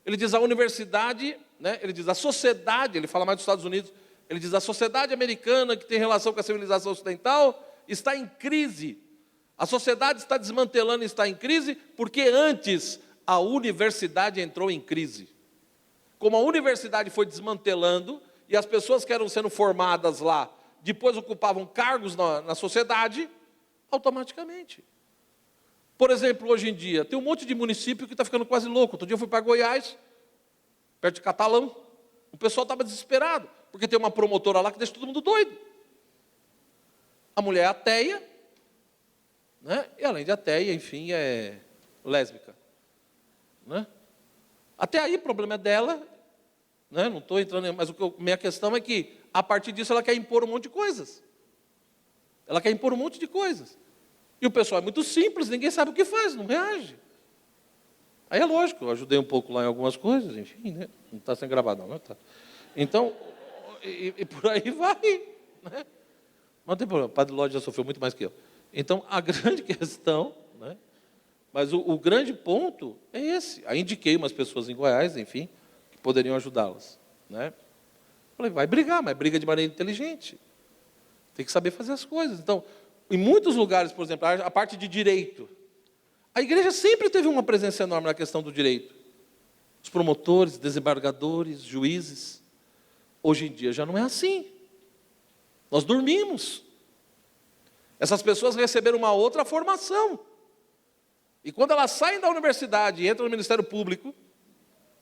ele diz a universidade, né, ele diz a sociedade, ele fala mais dos Estados Unidos, ele diz a sociedade americana que tem relação com a civilização ocidental está em crise. A sociedade está desmantelando e está em crise porque antes a universidade entrou em crise. Como a universidade foi desmantelando e as pessoas que eram sendo formadas lá depois ocupavam cargos na sociedade, automaticamente. Por exemplo, hoje em dia, tem um monte de município que está ficando quase louco. Outro dia eu fui para Goiás, perto de Catalão, o pessoal estava desesperado, porque tem uma promotora lá que deixa todo mundo doido. A mulher é ateia, né? E além de ateia, enfim, é lésbica. Né? Até aí o problema é dela, né? Não estou entrando, mas minha questão é que, a partir disso, ela quer impor um monte de coisas. Ela quer impor um monte de coisas. E o pessoal é muito simples, ninguém sabe o que faz, não reage. Aí é lógico, eu ajudei um pouco lá em algumas coisas, enfim, né? Não está sendo gravado não, tá? Então, e por aí vai, né? Mas não tem problema, o Padre Lodge já sofreu muito mais que eu. Então, a grande questão, né? Mas o grande ponto é esse. Aí indiquei umas pessoas em Goiás, enfim, que poderiam ajudá-las, né? Falei, vai brigar, mas briga de maneira inteligente. Tem que saber fazer as coisas. Então, em muitos lugares, por exemplo, a parte de direito, a igreja sempre teve uma presença enorme na questão do direito. Os promotores, desembargadores, juízes. Hoje em dia já não é assim. Nós dormimos. Essas pessoas receberam uma outra formação. E quando elas saem da universidade e entram no Ministério Público,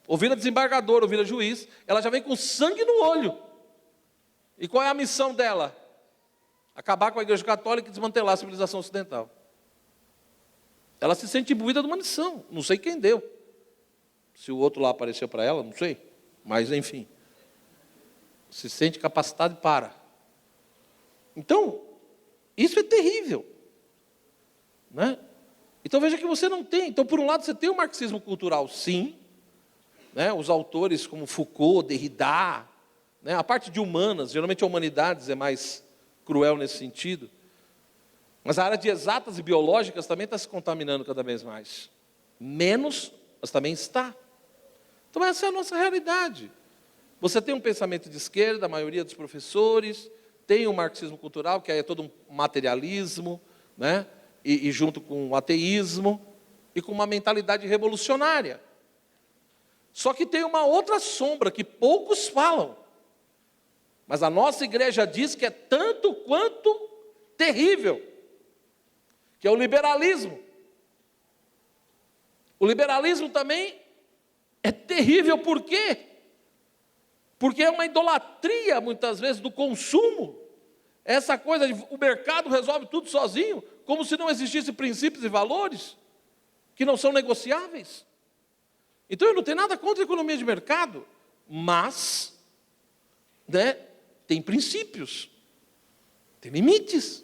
ou vira desembargador, ou vira juiz, ela já vem com sangue no olho. E qual é a missão dela? Acabar com a Igreja Católica e desmantelar a civilização ocidental. Ela se sente imbuída de uma missão. Não sei quem deu. Se o outro lá apareceu para ela, não sei. Mas, enfim. Se sente capacitada e para. Então, isso é terrível. Né? Então, veja que você não tem. Então, por um lado, você tem o marxismo cultural, sim. Né? Os autores como Foucault, Derrida. Né? A parte de humanas, geralmente a humanidades é mais cruel nesse sentido. Mas a área de exatas e biológicas também está se contaminando cada vez mais. Menos, mas também está. Então essa é a nossa realidade. Você tem um pensamento de esquerda, a maioria dos professores, tem o marxismo cultural, que é todo um materialismo, né? E junto com o ateísmo, e com uma mentalidade revolucionária. Só que tem uma outra sombra que poucos falam. Mas a nossa igreja diz que é tanto quanto terrível, que é o liberalismo. O liberalismo também é terrível, por quê? Porque é uma idolatria, muitas vezes, do consumo. Essa coisa de o mercado resolve tudo sozinho, como se não existissem princípios e valores que não são negociáveis. Então eu não tenho nada contra a economia de mercado, mas, né, tem princípios, tem limites.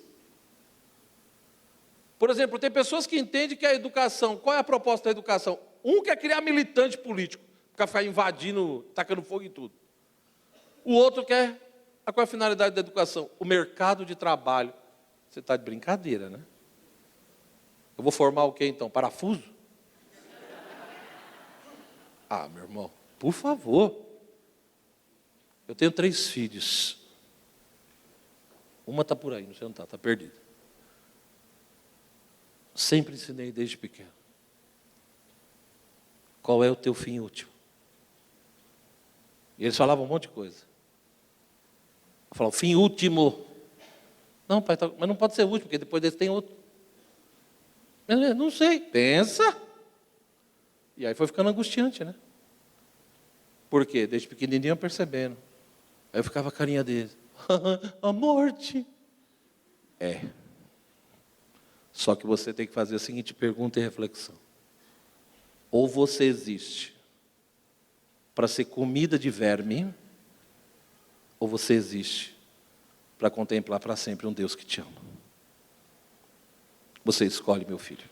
Por exemplo, tem pessoas que entendem que a educação, qual é a proposta da educação? Um quer criar militante político, para ficar invadindo, tacando fogo em tudo. O outro quer, qual é a finalidade da educação? O mercado de trabalho. Você está de brincadeira, né? Eu vou formar o quê então? Parafuso? Ah, meu irmão, por favor. Eu tenho 3 filhos. Uma está por aí, não sei onde está perdida. Sempre ensinei desde pequeno. Qual é o teu fim útil? E eles falavam um monte de coisa. Eu falava, fim último. Não, pai, mas não pode ser último, porque depois desse tem outro. Eu não sei, pensa. E aí foi ficando angustiante, né? Por quê? Desde pequenininho eu percebendo. Aí eu ficava a carinha deles. A morte. É. Só que você tem que fazer a seguinte pergunta e reflexão. Ou você existe para ser comida de verme, ou você existe para contemplar para sempre um Deus que te ama. Você escolhe, meu filho.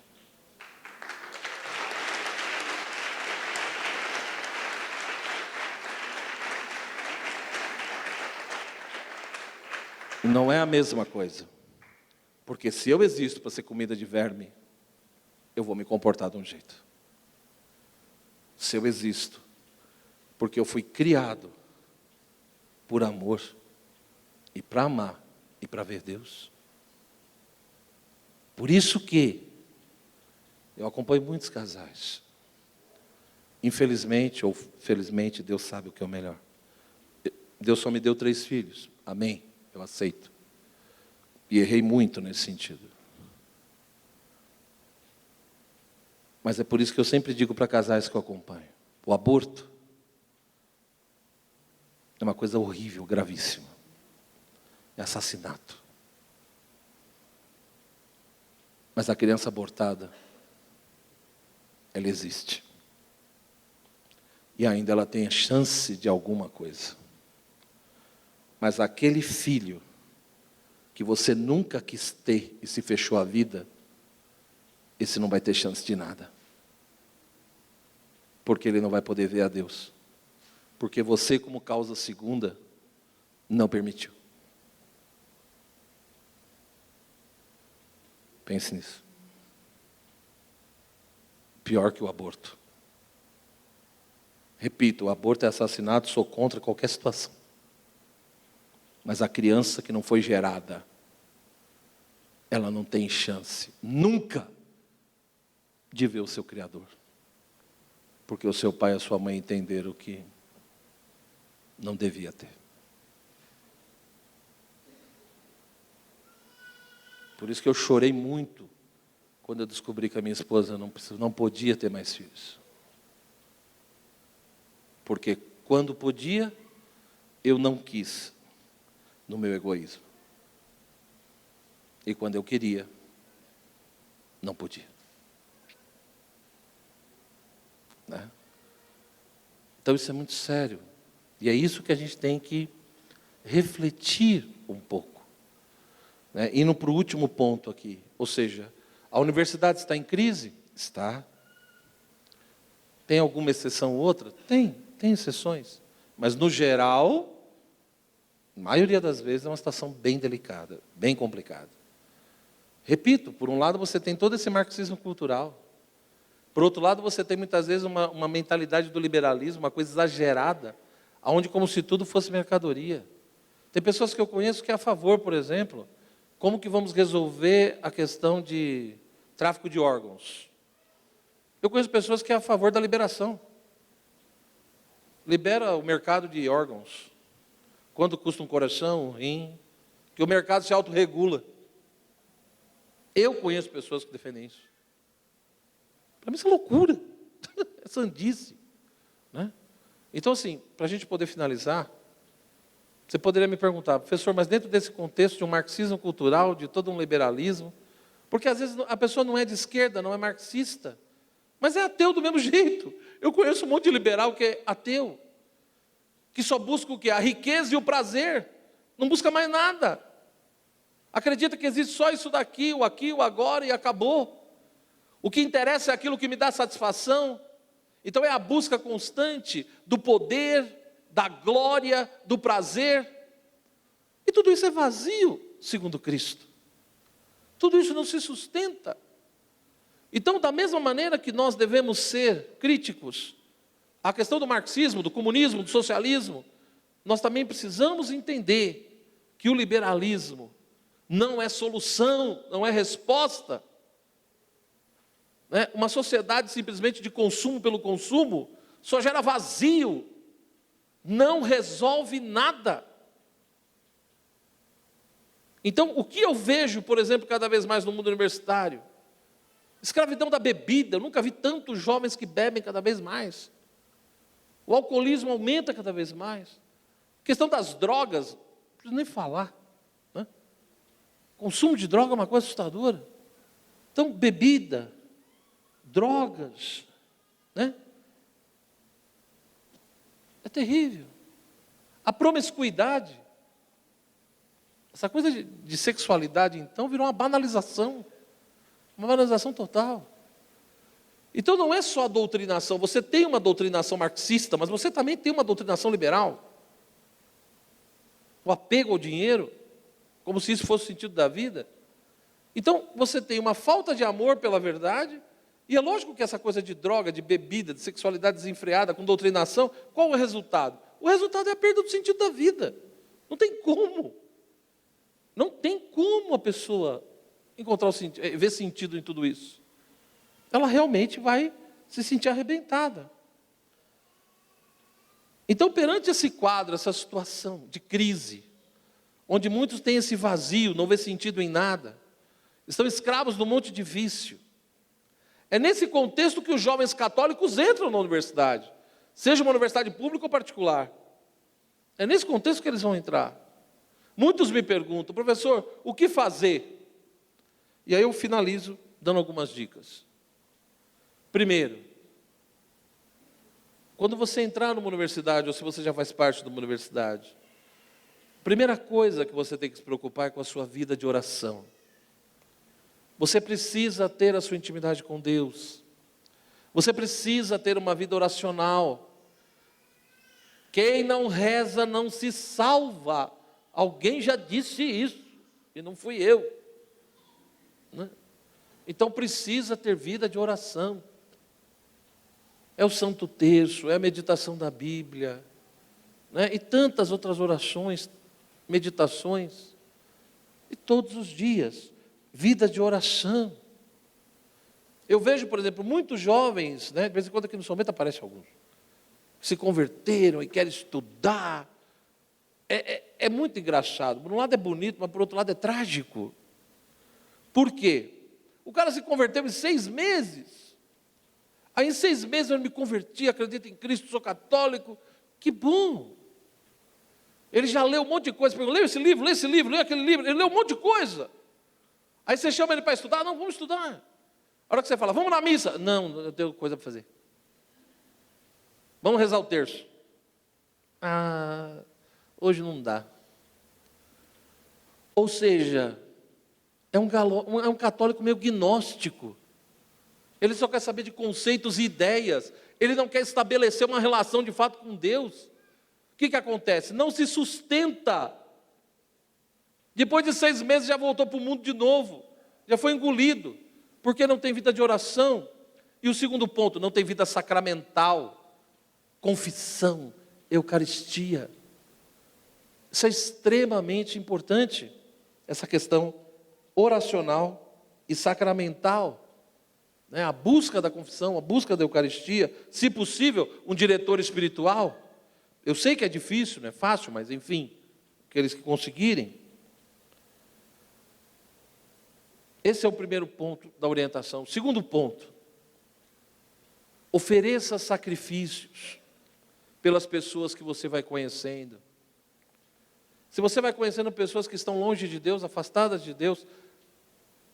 Não é a mesma coisa. Porque se eu existo para ser comida de verme, eu vou me comportar de um jeito. Se eu existo porque eu fui criado por amor e para amar e para ver Deus. Por isso que eu acompanho muitos casais. Infelizmente ou felizmente, Deus sabe o que é o melhor. Deus só me deu 3 filhos. Amém? Eu aceito. E errei muito nesse sentido. Mas é por isso que eu sempre digo para casais que eu acompanho: o aborto é uma coisa horrível, gravíssima. É assassinato. Mas a criança abortada, ela existe. E ainda ela tem a chance de alguma coisa. Mas aquele filho que você nunca quis ter e se fechou a vida, esse não vai ter chance de nada. Porque ele não vai poder ver a Deus. Porque você, como causa segunda, não permitiu. Pense nisso. Pior que o aborto. Repito, o aborto é assassinato, sou contra qualquer situação. Mas a criança que não foi gerada, ela não tem chance, nunca, de ver o seu Criador. Porque o seu pai e a sua mãe entenderam que não devia ter. Por isso que eu chorei muito quando eu descobri que a minha esposa não podia ter mais filhos. Porque quando podia, eu não quis, no meu egoísmo. E quando eu queria, não podia. Né? Então isso é muito sério. E é isso que a gente tem que refletir um pouco. Né? Indo para o último ponto aqui. Ou seja, a universidade está em crise? Está. Tem alguma exceção ou outra? Tem exceções. Mas no geral, a maioria das vezes é uma situação bem delicada, bem complicada. Repito, por um lado você tem todo esse marxismo cultural. Por outro lado, você tem muitas vezes uma mentalidade do liberalismo, uma coisa exagerada, onde como se tudo fosse mercadoria. Tem pessoas que eu conheço que é a favor, por exemplo, como que vamos resolver a questão de tráfico de órgãos. Eu conheço pessoas que é a favor da liberação. Libera o mercado de órgãos. Quanto custa um coração, um rim, que o mercado se autorregula. Eu conheço pessoas que defendem isso. Para mim isso é loucura, é sandice. Né? Então assim, para a gente poder finalizar, você poderia me perguntar: professor, mas dentro desse contexto de um marxismo cultural, de todo um liberalismo, porque às vezes a pessoa não é de esquerda, não é marxista, mas é ateu do mesmo jeito. Eu conheço um monte de liberal que é ateu, que só busca o quê? A riqueza e o prazer, não busca mais nada. Acredita que existe só isso daqui, o aqui, o agora e acabou. O que interessa é aquilo que me dá satisfação. Então é a busca constante do poder, da glória, do prazer. E tudo isso é vazio, segundo Cristo. Tudo isso não se sustenta. Então, da mesma maneira que nós devemos ser críticos à questão do marxismo, do comunismo, do socialismo, nós também precisamos entender que o liberalismo não é solução, não é resposta. Né? Uma sociedade simplesmente de consumo pelo consumo só gera vazio, não resolve nada. Então, o que eu vejo, por exemplo, cada vez mais no mundo universitário? Escravidão da bebida. Eu nunca vi tantos jovens que bebem cada vez mais. O alcoolismo aumenta cada vez mais. A questão das drogas, não preciso nem falar. Né? Consumo de droga é uma coisa assustadora. Então, bebida, drogas, né? É terrível. A promiscuidade, essa coisa de sexualidade, então, virou uma banalização total. Então não é só a doutrinação, você tem uma doutrinação marxista, mas você também tem uma doutrinação liberal. O apego ao dinheiro, como se isso fosse o sentido da vida. Então você tem uma falta de amor pela verdade, e é lógico que essa coisa de droga, de bebida, de sexualidade desenfreada, com doutrinação, qual é o resultado? O resultado é a perda do sentido da vida. Não tem como. Não tem como a pessoa encontrar ver sentido em tudo isso. Ela realmente vai se sentir arrebentada. Então, perante esse quadro, essa situação de crise, onde muitos têm esse vazio, não vê sentido em nada, estão escravos de um monte de vício. É nesse contexto que os jovens católicos entram na universidade, seja uma universidade pública ou particular. É nesse contexto que eles vão entrar. Muitos me perguntam, professor, o que fazer? E aí eu finalizo dando algumas dicas. Primeiro, quando você entrar numa universidade, ou se você já faz parte de uma universidade, a primeira coisa que você tem que se preocupar é com a sua vida de oração. Você precisa ter a sua intimidade com Deus. Você precisa ter uma vida oracional. Quem não reza não se salva. Alguém já disse isso, e não fui eu. Né? Então precisa ter vida de oração. É o Santo Terço, é a meditação da Bíblia, né? E tantas outras orações, meditações. E todos os dias, vida de oração. Eu vejo, por exemplo, muitos jovens, né? De vez em quando aqui no São Bento aparecem alguns, que se converteram e querem estudar. É muito engraçado. Por um lado é bonito, mas por outro lado é trágico. Por quê? O cara se converteu em 6 meses. Aí em 6 meses eu me converti, acredito em Cristo, sou católico. Que bom! Ele já leu um monte de coisa. Leu esse livro, leu aquele livro. Ele leu um monte de coisa. Aí você chama ele para estudar. Não, vamos estudar. A hora que você fala, vamos na missa. Não, eu tenho coisa para fazer. Vamos rezar o terço. Hoje não dá. Ou seja, é um católico meio gnóstico. Ele só quer saber de conceitos e ideias. Ele não quer estabelecer uma relação de fato com Deus. O que acontece? Não se sustenta. Depois de 6 meses já voltou para o mundo de novo. Já foi engolido. Porque não tem vida de oração. E o segundo ponto, não tem vida sacramental. Confissão, Eucaristia. Isso é extremamente importante. Essa questão oracional e sacramental. A busca da confissão, a busca da Eucaristia, se possível, um diretor espiritual. Eu sei que é difícil, não é fácil, mas enfim, aqueles que conseguirem. Esse é o primeiro ponto da orientação. Segundo ponto, ofereça sacrifícios pelas pessoas que você vai conhecendo. Se você vai conhecendo pessoas que estão longe de Deus, afastadas de Deus,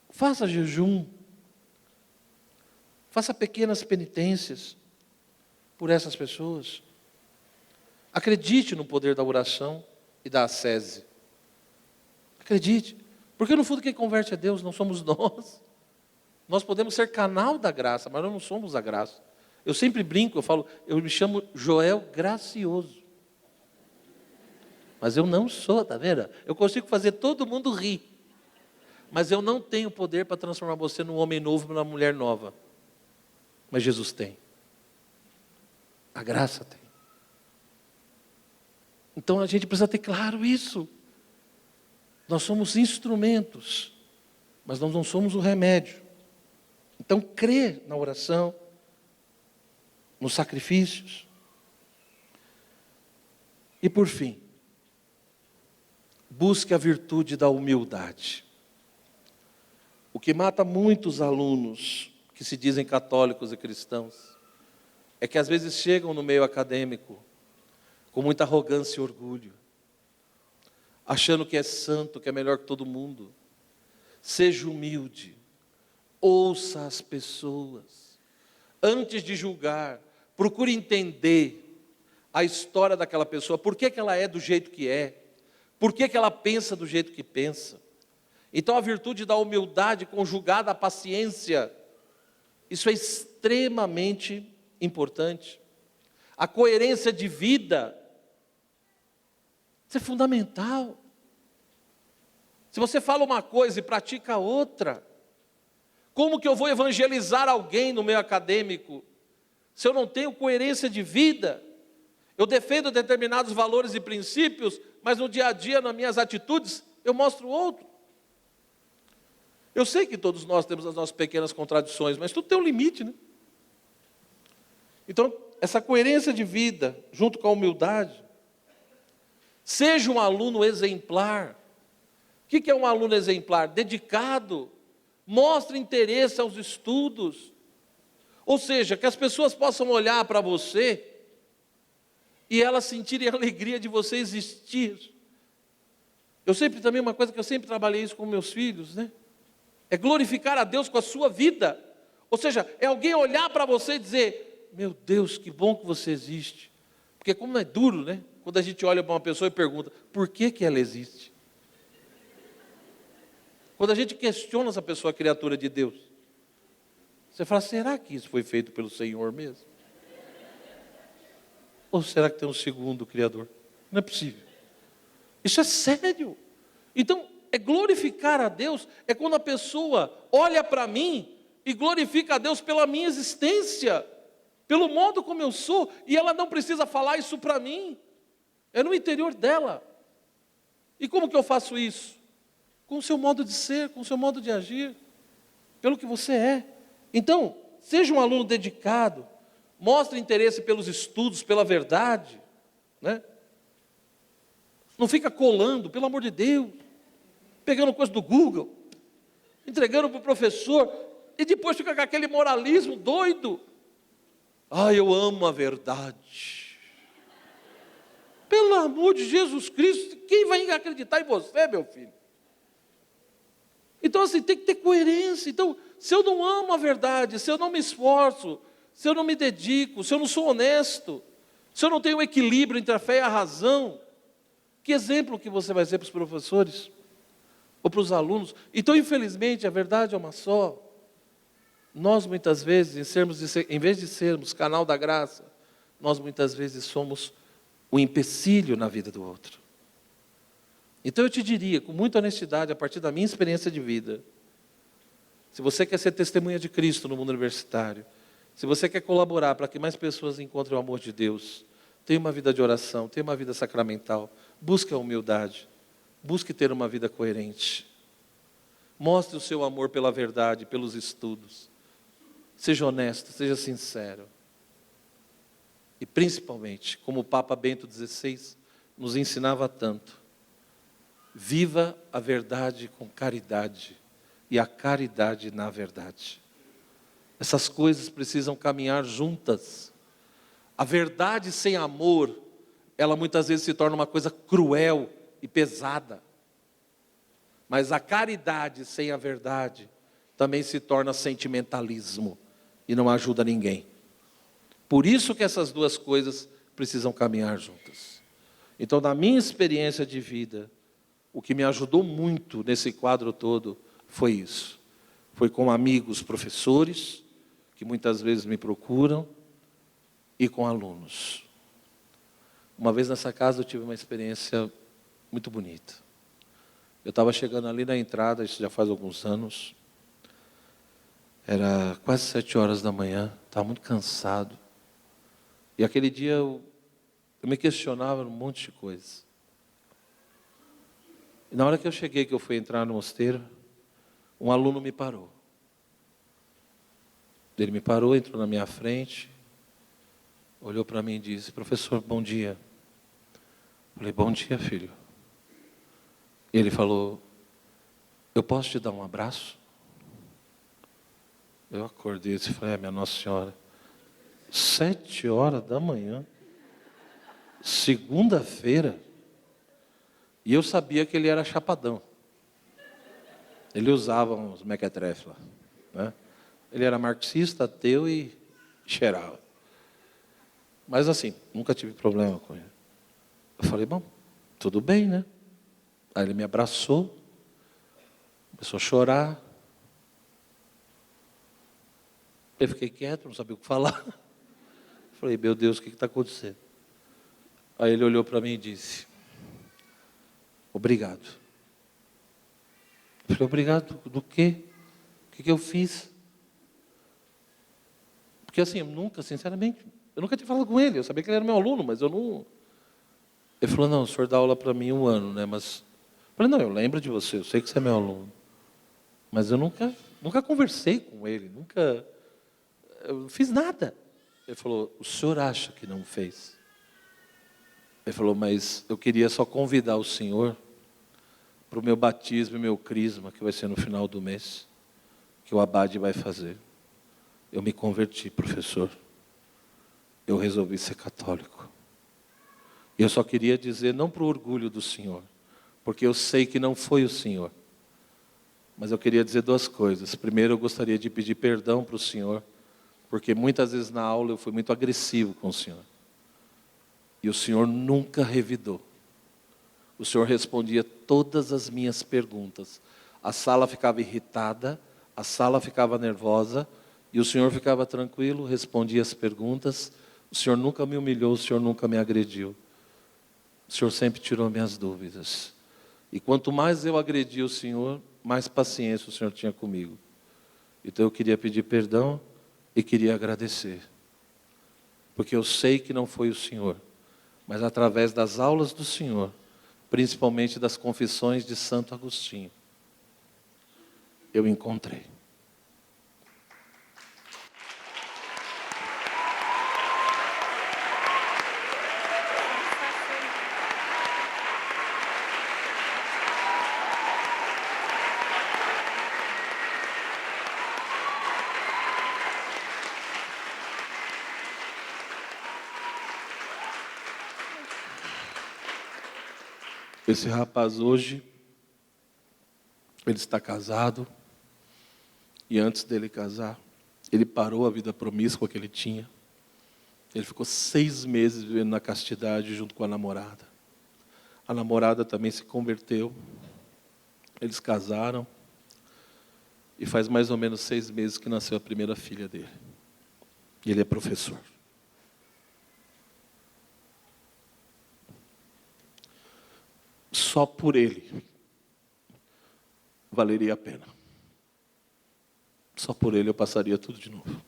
faça jejum. Faça pequenas penitências por essas pessoas. Acredite no poder da oração e da ascese. Acredite. Porque no fundo quem converte a Deus não somos nós. Nós podemos ser canal da graça, mas nós não somos a graça. Eu sempre brinco, eu falo, eu me chamo Joel Gracioso. Mas eu não sou, tá vendo? Eu consigo fazer todo mundo rir. Mas eu não tenho poder para transformar você num homem novo, numa mulher nova. Mas Jesus tem. A graça tem. Então a gente precisa ter claro isso. Nós somos instrumentos, mas nós não somos o remédio. Então crê na oração, nos sacrifícios. E por fim, busque a virtude da humildade. O que mata muitos alunos que se dizem católicos e cristãos, é que às vezes chegam no meio acadêmico com muita arrogância e orgulho, achando que é santo, que é melhor que todo mundo. Seja humilde, ouça as pessoas, antes de julgar, procure entender a história daquela pessoa, por que ela é do jeito que é, por que ela pensa do jeito que pensa. Então a virtude da humildade conjugada à paciência, isso é extremamente importante. A coerência de vida, isso é fundamental. Se você fala uma coisa e pratica outra, como que eu vou evangelizar alguém no meio acadêmico, se eu não tenho coerência de vida? Eu defendo determinados valores e princípios, mas no dia a dia, nas minhas atitudes, eu mostro outro. Eu sei que todos nós temos as nossas pequenas contradições, mas tudo tem um limite, né? Então, essa coerência de vida, junto com a humildade, seja um aluno exemplar. O que é um aluno exemplar? Dedicado, mostra interesse aos estudos. Ou seja, que as pessoas possam olhar para você e elas sentirem a alegria de você existir. Eu sempre também, uma coisa que eu sempre trabalhei isso com meus filhos, né? É glorificar a Deus com a sua vida. Ou seja, é alguém olhar para você e dizer: meu Deus, que bom que você existe. Porque como é duro, né? Quando a gente olha para uma pessoa e pergunta: por que ela existe? Quando a gente questiona essa pessoa, a criatura de Deus, você fala: será que isso foi feito pelo Senhor mesmo? Ou será que tem um segundo Criador? Não é possível. Isso é sério. Então, é glorificar a Deus, é quando a pessoa olha para mim e glorifica a Deus pela minha existência, pelo modo como eu sou, e ela não precisa falar isso para mim, é no interior dela. E como que eu faço isso? Com o seu modo de ser, com o seu modo de agir, pelo que você é. Então, seja um aluno dedicado, mostre interesse pelos estudos, pela verdade, né? Não fica colando, pelo amor de Deus, pegando coisa do Google, entregando para o professor, e depois fica com aquele moralismo doido. Eu amo a verdade. Pelo amor de Jesus Cristo, quem vai acreditar em você, meu filho? Então, assim, tem que ter coerência. Então, se eu não amo a verdade, se eu não me esforço, se eu não me dedico, se eu não sou honesto, se eu não tenho equilíbrio entre a fé e a razão, que exemplo que você vai ser para os professores? Ou para os alunos? Então, infelizmente, a verdade é uma só. Nós, muitas vezes, em vez de sermos canal da graça, nós, muitas vezes, somos o empecilho na vida do outro. Então, eu te diria, com muita honestidade, a partir da minha experiência de vida, se você quer ser testemunha de Cristo no mundo universitário, se você quer colaborar para que mais pessoas encontrem o amor de Deus, tenha uma vida de oração, tenha uma vida sacramental, busque a humildade, busque ter uma vida coerente. Mostre o seu amor pela verdade, pelos estudos. Seja honesto, seja sincero. E principalmente, como o Papa Bento XVI nos ensinava tanto, viva a verdade com caridade e a caridade na verdade. Essas coisas precisam caminhar juntas. A verdade sem amor, ela muitas vezes se torna uma coisa cruel e pesada. Mas a caridade sem a verdade também se torna sentimentalismo e não ajuda ninguém. Por isso que essas duas coisas precisam caminhar juntas. Então, na minha experiência de vida, o que me ajudou muito nesse quadro todo foi isso. Foi com amigos professores, que muitas vezes me procuram, e com alunos. Uma vez nessa casa eu tive uma experiência muito bonita. Eu estava chegando ali na entrada, isso já faz alguns anos, era quase 7 horas da manhã, estava muito cansado. E aquele dia eu me questionava um monte de coisa. E na hora que eu cheguei, que eu fui entrar no mosteiro, um aluno me parou. Ele me parou, entrou na minha frente, olhou para mim e disse: professor, bom dia. Eu falei: bom dia, filho. E ele falou: eu posso te dar um abraço? Eu acordei e falei: minha Nossa Senhora, 7 horas da manhã, segunda-feira, e eu sabia que ele era chapadão. Ele usava uns mequetrefe lá, né? Ele era marxista, ateu e cheirava. Mas assim, nunca tive problema com ele. Eu falei: bom, tudo bem, né? Aí ele me abraçou, começou a chorar. Eu fiquei quieto, não sabia o que falar. Falei: meu Deus, o que está acontecendo? Aí ele olhou para mim e disse: obrigado. Eu falei: obrigado do quê? O que eu fiz? Porque assim, sinceramente, eu nunca tinha falado com ele. Eu sabia que ele era meu aluno, mas eu não... Ele falou: não, o senhor dá aula para mim 1 ano, né? Mas... Eu falei: não, eu lembro de você, eu sei que você é meu aluno. Mas eu nunca conversei com ele, eu não fiz nada. Ele falou: o senhor acha que não fez? Ele falou: mas eu queria só convidar o senhor para o meu batismo e meu crisma, que vai ser no final do mês, que o Abade vai fazer. Eu me converti, professor. Eu resolvi ser católico. E eu só queria dizer, não para o orgulho do senhor, porque eu sei que não foi o senhor, mas eu queria dizer duas coisas. Primeiro, eu gostaria de pedir perdão para o senhor, porque muitas vezes na aula eu fui muito agressivo com o senhor. E o senhor nunca revidou. O senhor respondia todas as minhas perguntas. A sala ficava irritada, a sala ficava nervosa, e o senhor ficava tranquilo, respondia as perguntas. O senhor nunca me humilhou, o senhor nunca me agrediu. O senhor sempre tirou minhas dúvidas. E quanto mais eu agredia o senhor, mais paciência o senhor tinha comigo. Então eu queria pedir perdão e queria agradecer. Porque eu sei que não foi o senhor, mas através das aulas do senhor, principalmente das confissões de Santo Agostinho, eu encontrei. Esse rapaz hoje, ele está casado, e antes dele casar, ele parou a vida promíscua que ele tinha. Ele ficou 6 meses vivendo na castidade junto com a namorada. A namorada também se converteu, eles casaram, e faz mais ou menos 6 meses que nasceu a primeira filha dele. E ele é professor. Só por ele valeria a pena. Só por ele eu passaria tudo de novo.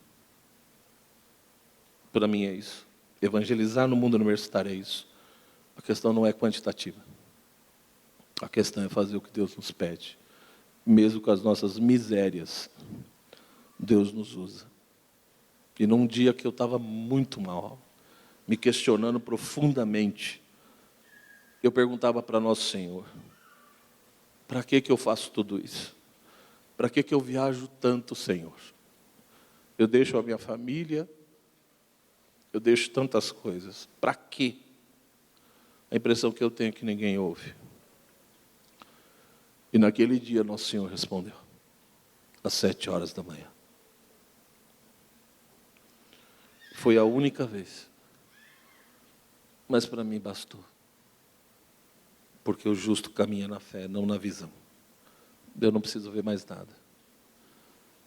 Para mim é isso. Evangelizar no mundo universitário é isso. A questão não é quantitativa. A questão é fazer o que Deus nos pede. Mesmo com as nossas misérias, Deus nos usa. E num dia que eu estava muito mal, me questionando profundamente, eu perguntava para Nosso Senhor, para que eu faço tudo isso? Para que eu viajo tanto, Senhor? Eu deixo a minha família, eu deixo tantas coisas. Para quê? A impressão que eu tenho é que ninguém ouve. E naquele dia Nosso Senhor respondeu, às 7 horas da manhã. Foi a única vez. Mas para mim bastou. Porque o justo caminha na fé, não na visão. Eu não preciso ver mais nada.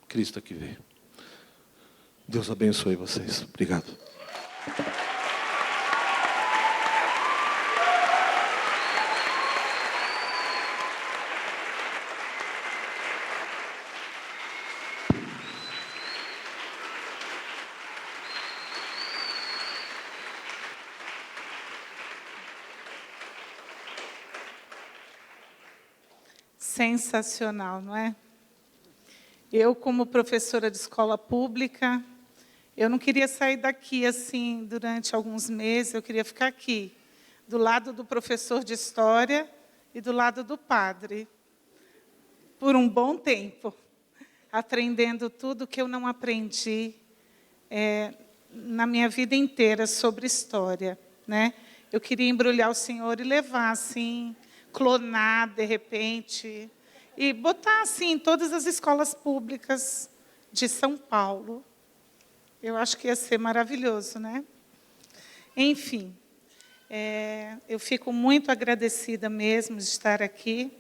Cristo aqui veio. Deus abençoe vocês. Obrigado. Sensacional, não é? Eu, como professora de escola pública, eu não queria sair daqui assim durante alguns meses, eu queria ficar aqui, do lado do professor de história e do lado do padre, por um bom tempo, aprendendo tudo que eu não aprendi na minha vida inteira sobre história, né? Eu queria embrulhar o senhor e levar assim, clonar de repente, e botar assim em todas as escolas públicas de São Paulo. Eu acho que ia ser maravilhoso, né? Enfim, eu fico muito agradecida mesmo de estar aqui,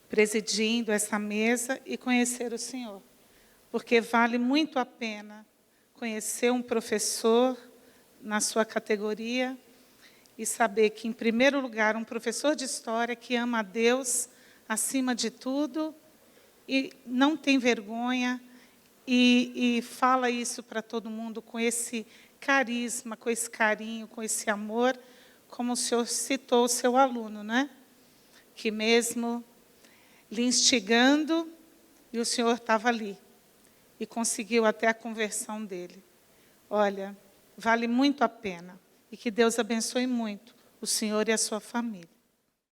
presidindo essa mesa e conhecer o senhor, porque vale muito a pena conhecer um professor na sua categoria e saber que, em primeiro lugar, um professor de história que ama a Deus acima de tudo e não tem vergonha e fala isso para todo mundo com esse carisma, com esse carinho, com esse amor, como o senhor citou o seu aluno, né? Que mesmo lhe instigando, e o senhor estava ali e conseguiu até a conversão dele. Olha, vale muito a pena. E que Deus abençoe muito o senhor e a sua família.